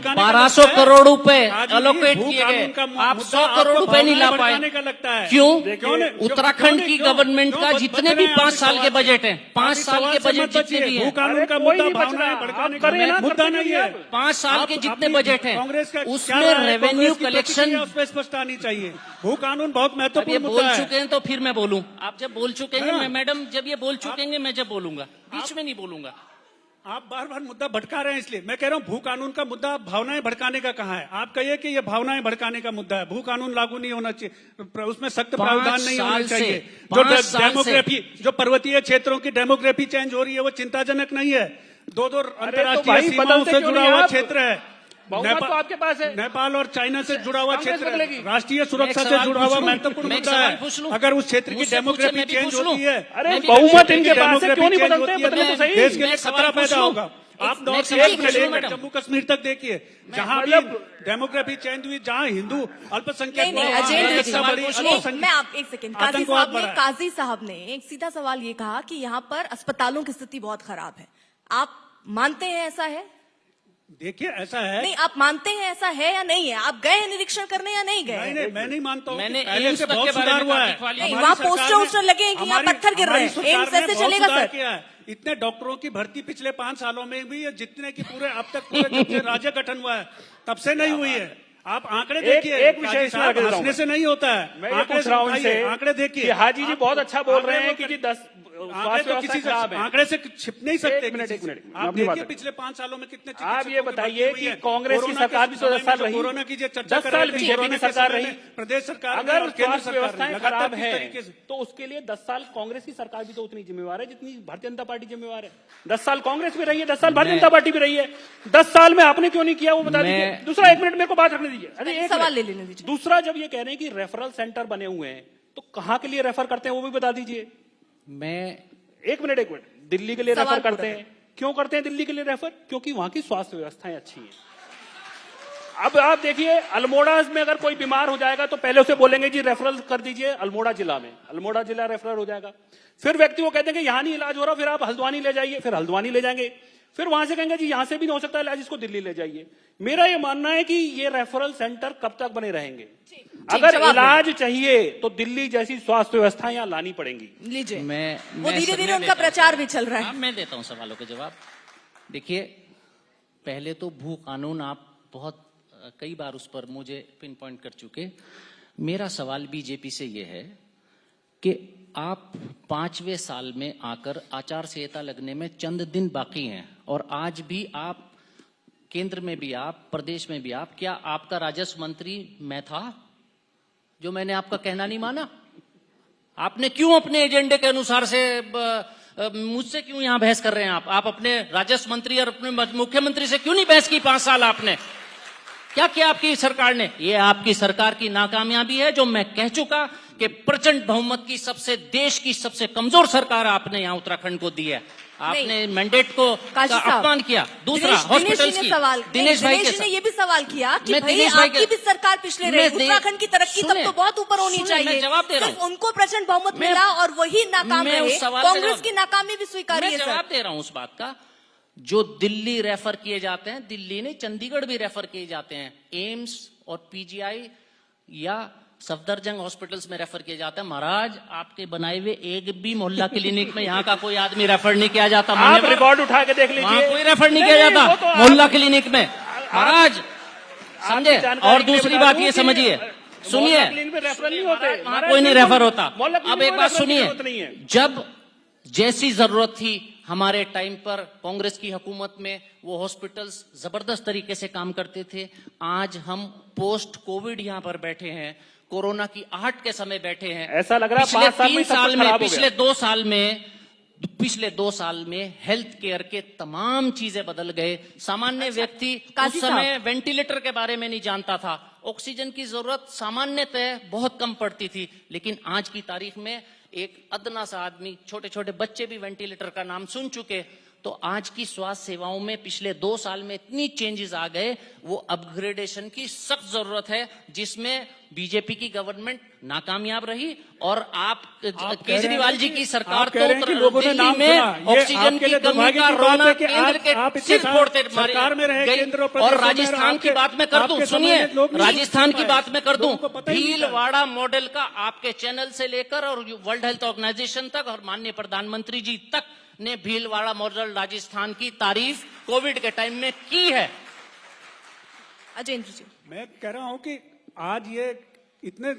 1200 करोड़ रुपए एलोकेट किए गए, आप 100 करोड़ रुपए नहीं ला पाए। क्यों? उत्तराखंड की गवर्नमेंट का जितने भी 5 साल के बजट हैं, 5 साल के बजट जितने भी हैं, कानून का मुद्दा भावनाएं भड़काने का मुद्दा नहीं है। 5 साल के जितने बजट हैं कांग्रेस का उसमें रेवेन्यू कलेक्शन। उस पर स्पष्टता आनी चाहिए। भू कानून बहुत ये महत्वपूर्ण बोल मुद्दा है। चुके हैं तो फिर मैं बोलूं। आप जब बोल चुकेंगे, मैं मैडम जब ये बोल चुकेंगे मैं जब बोलूंगा, बीच में नहीं बोलूंगा। आप बार बार मुद्दा भटका रहे हैं, इसलिए मैं कह रहा हूं भू कानून का मुद्दा भावनाएं भड़काने का कहाँ है? आप कहिए कि ये भावनाएं भड़काने का मुद्दा है, भू कानून लागू नहीं होना चाहिए, उसमें सख्त प्रावधान नहीं होना चाहिए। जो डेमोग्राफी, जो पर्वतीय क्षेत्रों की डेमोग्राफी चेंज हो रही है वो चिंताजनक नहीं है। 2 अंतर्राष्ट्रीय सीमाओं से जुड़ा हुआ क्षेत्र है, बहुमत तो आपके पास है। नेपाल और चाइना से जुड़ा हुआ क्षेत्र है, बदलेगी। राष्ट्रीय सुरक्षा से जुड़ा हुआ महत्वपूर्ण मुद्दा है। अगर उस क्षेत्र की डेमोग्राफी चेंज होती है, अरे बहुमत इनके पास है, क्यों नहीं बदलते? बदले तो सही। देश के लिए खतरा पैदा होगा। आप नॉर्थ ईस्ट में लेकर जम्मू कश्मीर तक देखिए, जहां भी डेमोग्राफी चेंज हुई, जहां हिंदू अल्पसंख्यक नहीं, अजेंद्र जी, मैं आप एक सेकंड, काजी साहब ने एक सीधा सवाल ये कहा कि यहाँ पर अस्पतालों की स्थिति बहुत खराब है। आप मानते हैं ऐसा है? देखिए ऐसा है। नहीं, आप मानते हैं ऐसा है या नहीं है? आप गए हैं निरीक्षण करने या नहीं गए? नहीं नहीं, मैं नहीं मानता हूँ। मैंने पहले एम्स से तक बहुत के बारे सुधार में हुआ कहा है। कि खाली- नहीं, हमारी वहाँ सरकार पोस्टर ने- वोस्टर लगे हैं कि यहाँ हमारी- पत्थर गिर रहे हैं। हमारी सरकार एम्स ने ऐसे बहुत चलेगा सुधार सर? किया है। इतने डॉक्टरों की भर्ती पिछले 5 सालों में भी है, जितने की पूरे अब तक पूरे जब से राज्य गठन हुआ है तब से नहीं हुई है। आप आंकड़े देखिए। एक विषय इसमें आगे देता हूं हंसने से नहीं होता है। मैं ये आंकड़े पूछ रहा हूं उठाइए, इनसे आंकड़े देखिए। कि हाजी जी आप- बहुत अच्छा बोल रहे आंकड़े हैं वो कि जी 10 आंकड़े स्वास्थ्य तो व्यवस्था किसी खराब है। आंकड़े से छिप नहीं सकते। एक मिनट, किसी एक मिनट, से। मैं आप अपनी बात देखिए रखूं। पिछले 5 सालों में कितने आप चिकित्सकों ये की भर्ती बताइए हुई कि है। कांग्रेस की कोरोना के सरकार भी तो समय 10 साल में रही। कोरोना की जो चर्चा 10 कर साल रहे थे, बीजेपी कोरोना की के सरकार समय रही। में प्रदेश सरकार ने अगर और केंद्र स्वास्थ्य सरकार ने व्यवस्थाएं लगातार खराब किस है तरीके से- तो उसके लिए 10 साल कांग्रेस की सरकार भी तो उतनी जिम्मेवार है जितनी भारतीय जनता पार्टी जिम्मेवार है। 10 साल कांग्रेस भी रही है, 10 साल भारतीय जनता पार्टी भी रही है। 10 साल में आपने क्यों नहीं किया वो बता दीजिए। दूसरा, 1 मिनट मेरे को बात रखने दीजिए। अरे एक सवाल मिनट। ले लेने दीजिए। दूसरा, जब ये कह रहे हैं कि रेफरल सेंटर बने हुए हैं तो कहां के लिए रेफर करते हैं वो भी बता दीजिए। मैं 1 मिनट, 1 मिनट। दिल्ली के लिए सवाल रेफर करते पूरा हैं। क्यों करते हैं दिल्ली के लिए रेफर? क्योंकि वहां की स्वास्थ्य व्यवस्थाएं अच्छी हैं। अब आप देखिए, अल्मोड़ा में अगर कोई बीमार हो जाएगा तो पहले उसे बोलेंगे जी रेफरल कर दीजिए अल्मोड़ा जिला में, अल्मोड़ा जिला रेफरल हो जाएगा। फिर व्यक्ति को कहते हैं कि यहां नहीं इलाज हो रहा, फिर आप हल्द्वानी ले जाइए, फिर हल्द्वानी ले जाएंगे। फिर वहां से कहेंगे जी यहां से भी नहीं हो सकता इलाज, इसको दिल्ली ले जाइए। मेरा ये मानना है कि ये रेफरल सेंटर कब तक बने रहेंगे? अगर जवाब इलाज चाहिए तो दिल्ली जैसी स्वास्थ्य व्यवस्था यहां लानी पड़ेंगी। लीजिए। मैं वो धीरे धीरे मैं उनका देता हूं प्रचार सवाल। भी चल रहा है। हाँ, मैं देता हूं सवालों के जवाब। देखिए, पहले तो भू कानून आप बहुत कई बार उस पर मुझे पिन पॉइंट कर चुके। मेरा सवाल बीजेपी से यह है कि आप 5वें साल में आकर आचार संहिता लगने में चंद दिन बाकी हैं और आज भी आप केंद्र में भी आप, प्रदेश में भी आप, क्या आपका राजस्व मंत्री मैं था जो मैंने आपका कहना नहीं माना? आपने क्यों अपने एजेंडे के अनुसार से मुझसे क्यों यहां बहस कर रहे हैं? आप अपने राजस्व मंत्री और अपने मुख्यमंत्री से क्यों नहीं बहस की? 5 साल आपने क्या किया आपकी सरकार ने? ये आपकी सरकार की नाकामयाबी है, जो मैं कह चुका कि प्रचंड बहुमत की सबसे, देश की सबसे कमजोर सरकार आपने यहां उत्तराखंड को दी है। आपने मैंडेट को काशी साहब, अपमान किया। दूसरा, दिनेश हॉस्पिटल्स जी की ने सवाल, दिनेश भाई दिनेश जी ने ये भी सवाल किया कि मैं भाई दिनेश भाई आपकी के- भी सरकार पिछले रही, मैं उत्तराखंड की तरक्की तब सुने, तो बहुत ऊपर होनी सुने, चाहिए। मैं जवाब दे रहा सिर्फ हूं। उनको प्रचंड बहुमत मैं- मिला और वही नाकाम मैं रहे। उस सवाल का कांग्रेस जवाब- की नाकामी भी स्वीकार्य मैं है जवाब सर। दे रहा हूं उस बात का। जो दिल्ली रेफर किए जाते हैं, दिल्ली नहीं चंडीगढ़ भी रेफर किए जाते हैं, एम्स और पीजीआई या सफदरजंग हॉस्पिटल्स में रेफर किया जाता है। महाराज, आपके बनाए हुए एक भी मोहल्ला क्लिनिक में यहाँ का कोई आदमी रेफर नहीं किया जाता। आप रिकॉर्ड उठा के देख वहां लीजिए, कोई रेफर नहीं किया जाता वो तो आप- मोहल्ला क्लिनिक में। महाराज समझे? जानकारी और के लिए दूसरी बता बात दूं ये कि समझिए, सुनिए, मोहल्ला क्लिनिक में रेफरल नहीं होते। वहां महाराज, कोई नहीं बिल्कुल रेफर होता। मोहल्ला क्लिनिक अब एक में बात रेफरल की सुनिए, जरूरत नहीं है। जब जैसी जरूरत थी हमारे टाइम पर कांग्रेस की हुकूमत में, वो हॉस्पिटल्स जबरदस्त तरीके से काम करते थे। आज हम पोस्ट कोविड यहाँ पर बैठे हैं, कोरोना की आहट के समय बैठे हैं। ऐसा लग रहा है पिछले 5 साल में 3 सब कुछ साल में, खराब हो पिछले गया। 2 साल में, पिछले 2 साल में हेल्थ केयर के तमाम चीजें बदल गए। सामान्य व्यक्ति उस काजी समय वेंटिलेटर के बारे में नहीं जानता था, ऑक्सीजन की जरूरत सामान्यतः बहुत कम पड़ती थी। लेकिन आज की तारीख में एक अदना सा आदमी, छोटे छोटे बच्चे भी वेंटिलेटर का नाम सुन चुके। तो आज की स्वास्थ्य सेवाओं में पिछले 2 साल में इतनी चेंजेस आ गए, वो अपग्रेडेशन की सख्त जरूरत है, जिसमें बीजेपी की गवर्नमेंट नाकामयाब रही। और आप केजरीवाल जी की सरकार तो दिल्ली में ऑक्सीजन की कमी का रोना केंद्र के सिर फोड़ते सरकार में रहे केंद्र और राजस्थान की बात में कर दूं, सुनिए, राजस्थान की बात में कर दूं, भीलवाड़ा मॉडल का आपके चैनल से लेकर और वर्ल्ड हेल्थ ऑर्गेनाइजेशन तक और माननीय प्रधानमंत्री जी तक ने भीलवाड़ा मॉडल राजस्थान की तारीफ कोविड के टाइम में की है। अजेंद्र जी, मैं कह रहा हूं कि आज ये इतने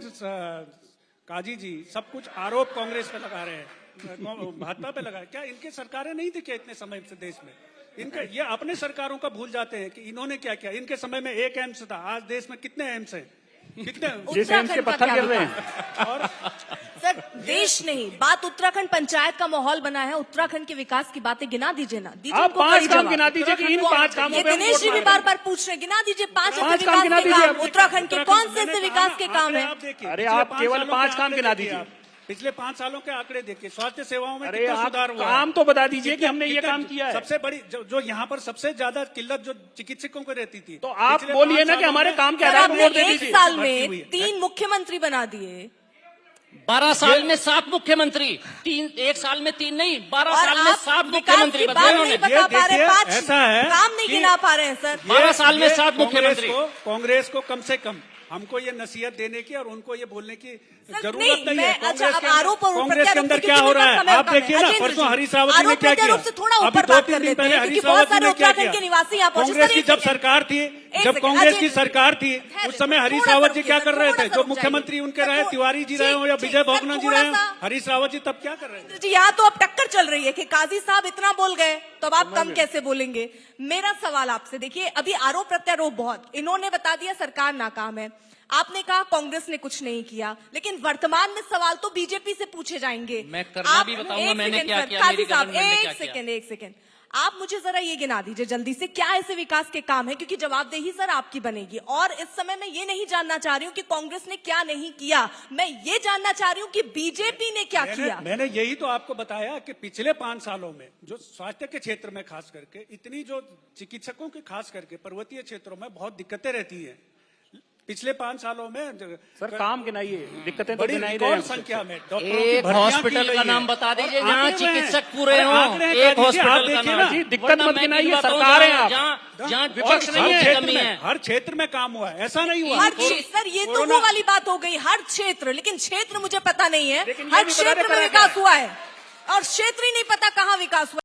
काजी जी सब कुछ आरोप कांग्रेस पे लगा रहे हैं, भाजपा पे लगा, क्या इनकी सरकारें नहीं थी क्या इतने समय से देश में? इनका ये अपने सरकारों का भूल जाते हैं कि इन्होंने क्या किया। इनके समय में एक एम्स था, आज देश में कितने एम्स हैं? कितने? जिस एम्स के पत्थर गिर रहे हैं। और सर देश नहीं, बात उत्तराखंड पंचायत का माहौल बना है। उत्तराखंड के विकास की बातें गिना दीजिए ना, दीजिए आप उनको 5 कड़ी काम जवाब। गिना दीजिए कि इन 5 कामों ये पे हम दिनेश जी वोट भी मांग बार रहे हैं। बार पूछ रहे हैं, गिना दीजिए 5 पांच ऐसे काम विकास गिना के दीजिए काम, आप। उत्तराखंड के कौन से मैंने ऐसे विकास के काम है? अरे आप केवल 5 काम गिना दीजिए। पिछले 5 सालों के आंकड़े देखिए, स्वास्थ्य सेवाओं में अरे कितना आप सुधार हुआ है। काम तो बता दीजिए कि हमने ये कितना- काम किया है। सबसे बड़ी जो यहाँ पर सबसे ज्यादा किल्लत जो चिकित्सकों को रहती थी, तो आप पिछले बोलिए 5 ना कि सालों हमारे में- काम के सर आधार पर आपने वोट दे 1 दीजिए। साल भर्ती हुई में है। 3 मुख्यमंत्री बना दिए, 12 साल में 7 मुख्यमंत्री, एक साल में 3 नहीं, 12 और साल में आप 7 विकास मुख्यमंत्री की बदले बात उन्होंने। नहीं बता पा रहे, देखिए, 5 ऐसा है काम नहीं कि गिना पा रहे हैं सर। 12 साल में 7 कांग्रेस मुख्यमंत्री। कांग्रेस को कम से कम हमको ये नसीहत देने की और उनको ये बोलने की जरूरत नहीं है। अच्छा, अब आरोप और कांग्रेस के अंदर प्रत्यारोप क्या से हो रहा है समय आप कम है। देखिए ना, अजेंद्र परसों जी, हरीश रावत जी ने आरोप क्या किया, प्रत्यारोप से थोड़ा अभी ऊपर 2-3 बात कर दिन लेते पहले हैं, हरीश क्योंकि रावत बहुत जी ने सारे क्या उत्तराखंड किया। के निवासी यहाँ पहुंचे। कांग्रेस सर, की एक जब सेकंड। सरकार थी, एक जब सेकंड, कांग्रेस की अजेंद्र जी, सरकार थी, है उस समय थोड़ा हरीश सा रावत जी रुकिए क्या सर, कर रहे थोड़ा थे? सा जो रुक मुख्यमंत्री जाइए। उनके सर, रहे, थोड़ा- तिवारी जी रहे हो या ठीक, विजय सर, भोगना जी थोड़ा रहे हो, सा- हरीश रावत जी तब क्या कर रहे थे? जी, यहाँ तो अब टक्कर चल रही है कि काजी साहब इतना बोल गए तो अब आप कम कैसे बोलेंगे। मेरा सवाल आपसे, देखिए अभी आरोप प्रत्यारोप बहुत, इन्होंने बता दिया सरकार नाकाम है, आपने कहा कांग्रेस ने कुछ नहीं किया, लेकिन वर्तमान में सवाल तो बीजेपी से पूछे जाएंगे। मैं करना भी बताऊंगा एक मैंने सेकंड क्या सर, किया, काजी मेरी साहब, गवर्नमेंट ने एक क्या किया। एक सेकंड, आप मुझे जरा ये गिना दीजिए जल्दी से, क्या ऐसे विकास के काम है, क्योंकि जवाबदेही सर आपकी बनेगी। और इस समय मैं ये नहीं जानना चाह रही हूँ कि कांग्रेस ने क्या नहीं किया, मैं ये जानना चाह रही हूँ कि बीजेपी ने क्या किया। मैंने यही तो आपको बताया कि पिछले 5 सालों में जो स्वास्थ्य के क्षेत्र में खास करके इतनी जो चिकित्सकों के खास करके पर्वतीय क्षेत्रों में बहुत दिक्कतें रहती हैं। पिछले 5 सालों में सर काम गिनाइए, दिक्कतें तो बड़ी गिनाई रिकॉर्ड रहे संख्या में डॉक्टरों की एक भर्तियां की हॉस्पिटल गई का हैं। नाम बता दीजिए और जहाँ आंकड़े हैं। चिकित्सक पूरे अरे हों। आंकड़े हैं, एक काजी जी, आप हॉस्पिटल का देखिए नाम। ना। जी, दिक्कत वरना मत मैं गिनाइए, गिनवाता हूँ सरकार है आप। जहाँ देखो, विपक्ष नहीं हर है, क्षेत्र कमी में है। हर क्षेत्र में काम हुआ है, ऐसा नहीं हुआ। हर क्षेत्र, सर ये तो कोरोना- वो वाली बात हो गई, हर क्षेत्र, लेकिन क्षेत्र मुझे पता नहीं है, लेकिन ये हर भी बता रहे क्षेत्र में करा विकास क्या? हुआ है और क्षेत्र ही नहीं पता कहाँ विकास हुआ।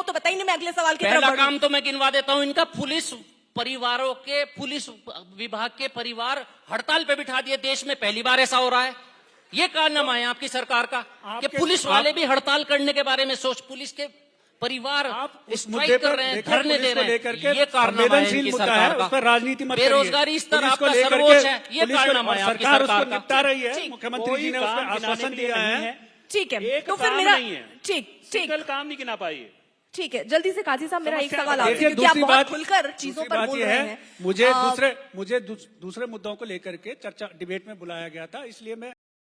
तो बताइए नहीं, मैं अगले सवाल की तरफ पहला बढ़ूं। काम तो मैं गिनवा देता हूँ इनका, पुलिस परिवारों के, पुलिस विभाग के परिवार हड़ताल पे बिठा दिए। देश में पहली बार ऐसा हो रहा है। ये कारनामा है आपकी सरकार का कि पुलिस वाले भी हड़ताल करने के बारे में सोच, पुलिस के परिवार आप उस स्ट्राइक मुद्दे कर पर रहे हैं, देखिए, धरने पुलिस दे को रहे लेकर के हैं। ये कारनामा है संवेदनशील इनकी मुद्दा सरकार है, का। उस पर राजनीति मत करिए। बेरोजगारी स्तर पुलिस को आपका लेकर सर्वोच्च के है, ये पुलिस को- कारनामा और है आपकी सरकार सरकार उसको का। निपटा रही है। ठीक। मुख्यमंत्री जी ने उस पर आश्वासन दिया है। ठीक है, एक तो फिर काम मेरा नहीं है। ठीक सिंगल काम नहीं गिना पाइए। ठीक है, जल्दी से काजी साहब मेरा एक समस्या सवाल बताइए। आपसे, देखिए, क्योंकि आप दूसरी बहुत बात खुलकर चीजों दूसरी पर बात बोल ये रहे है, हैं। मुझे दूसरे दूसरे मुद्दों को लेकर के चर्चा डिबेट में बुलाया गया था, इसलिए मैं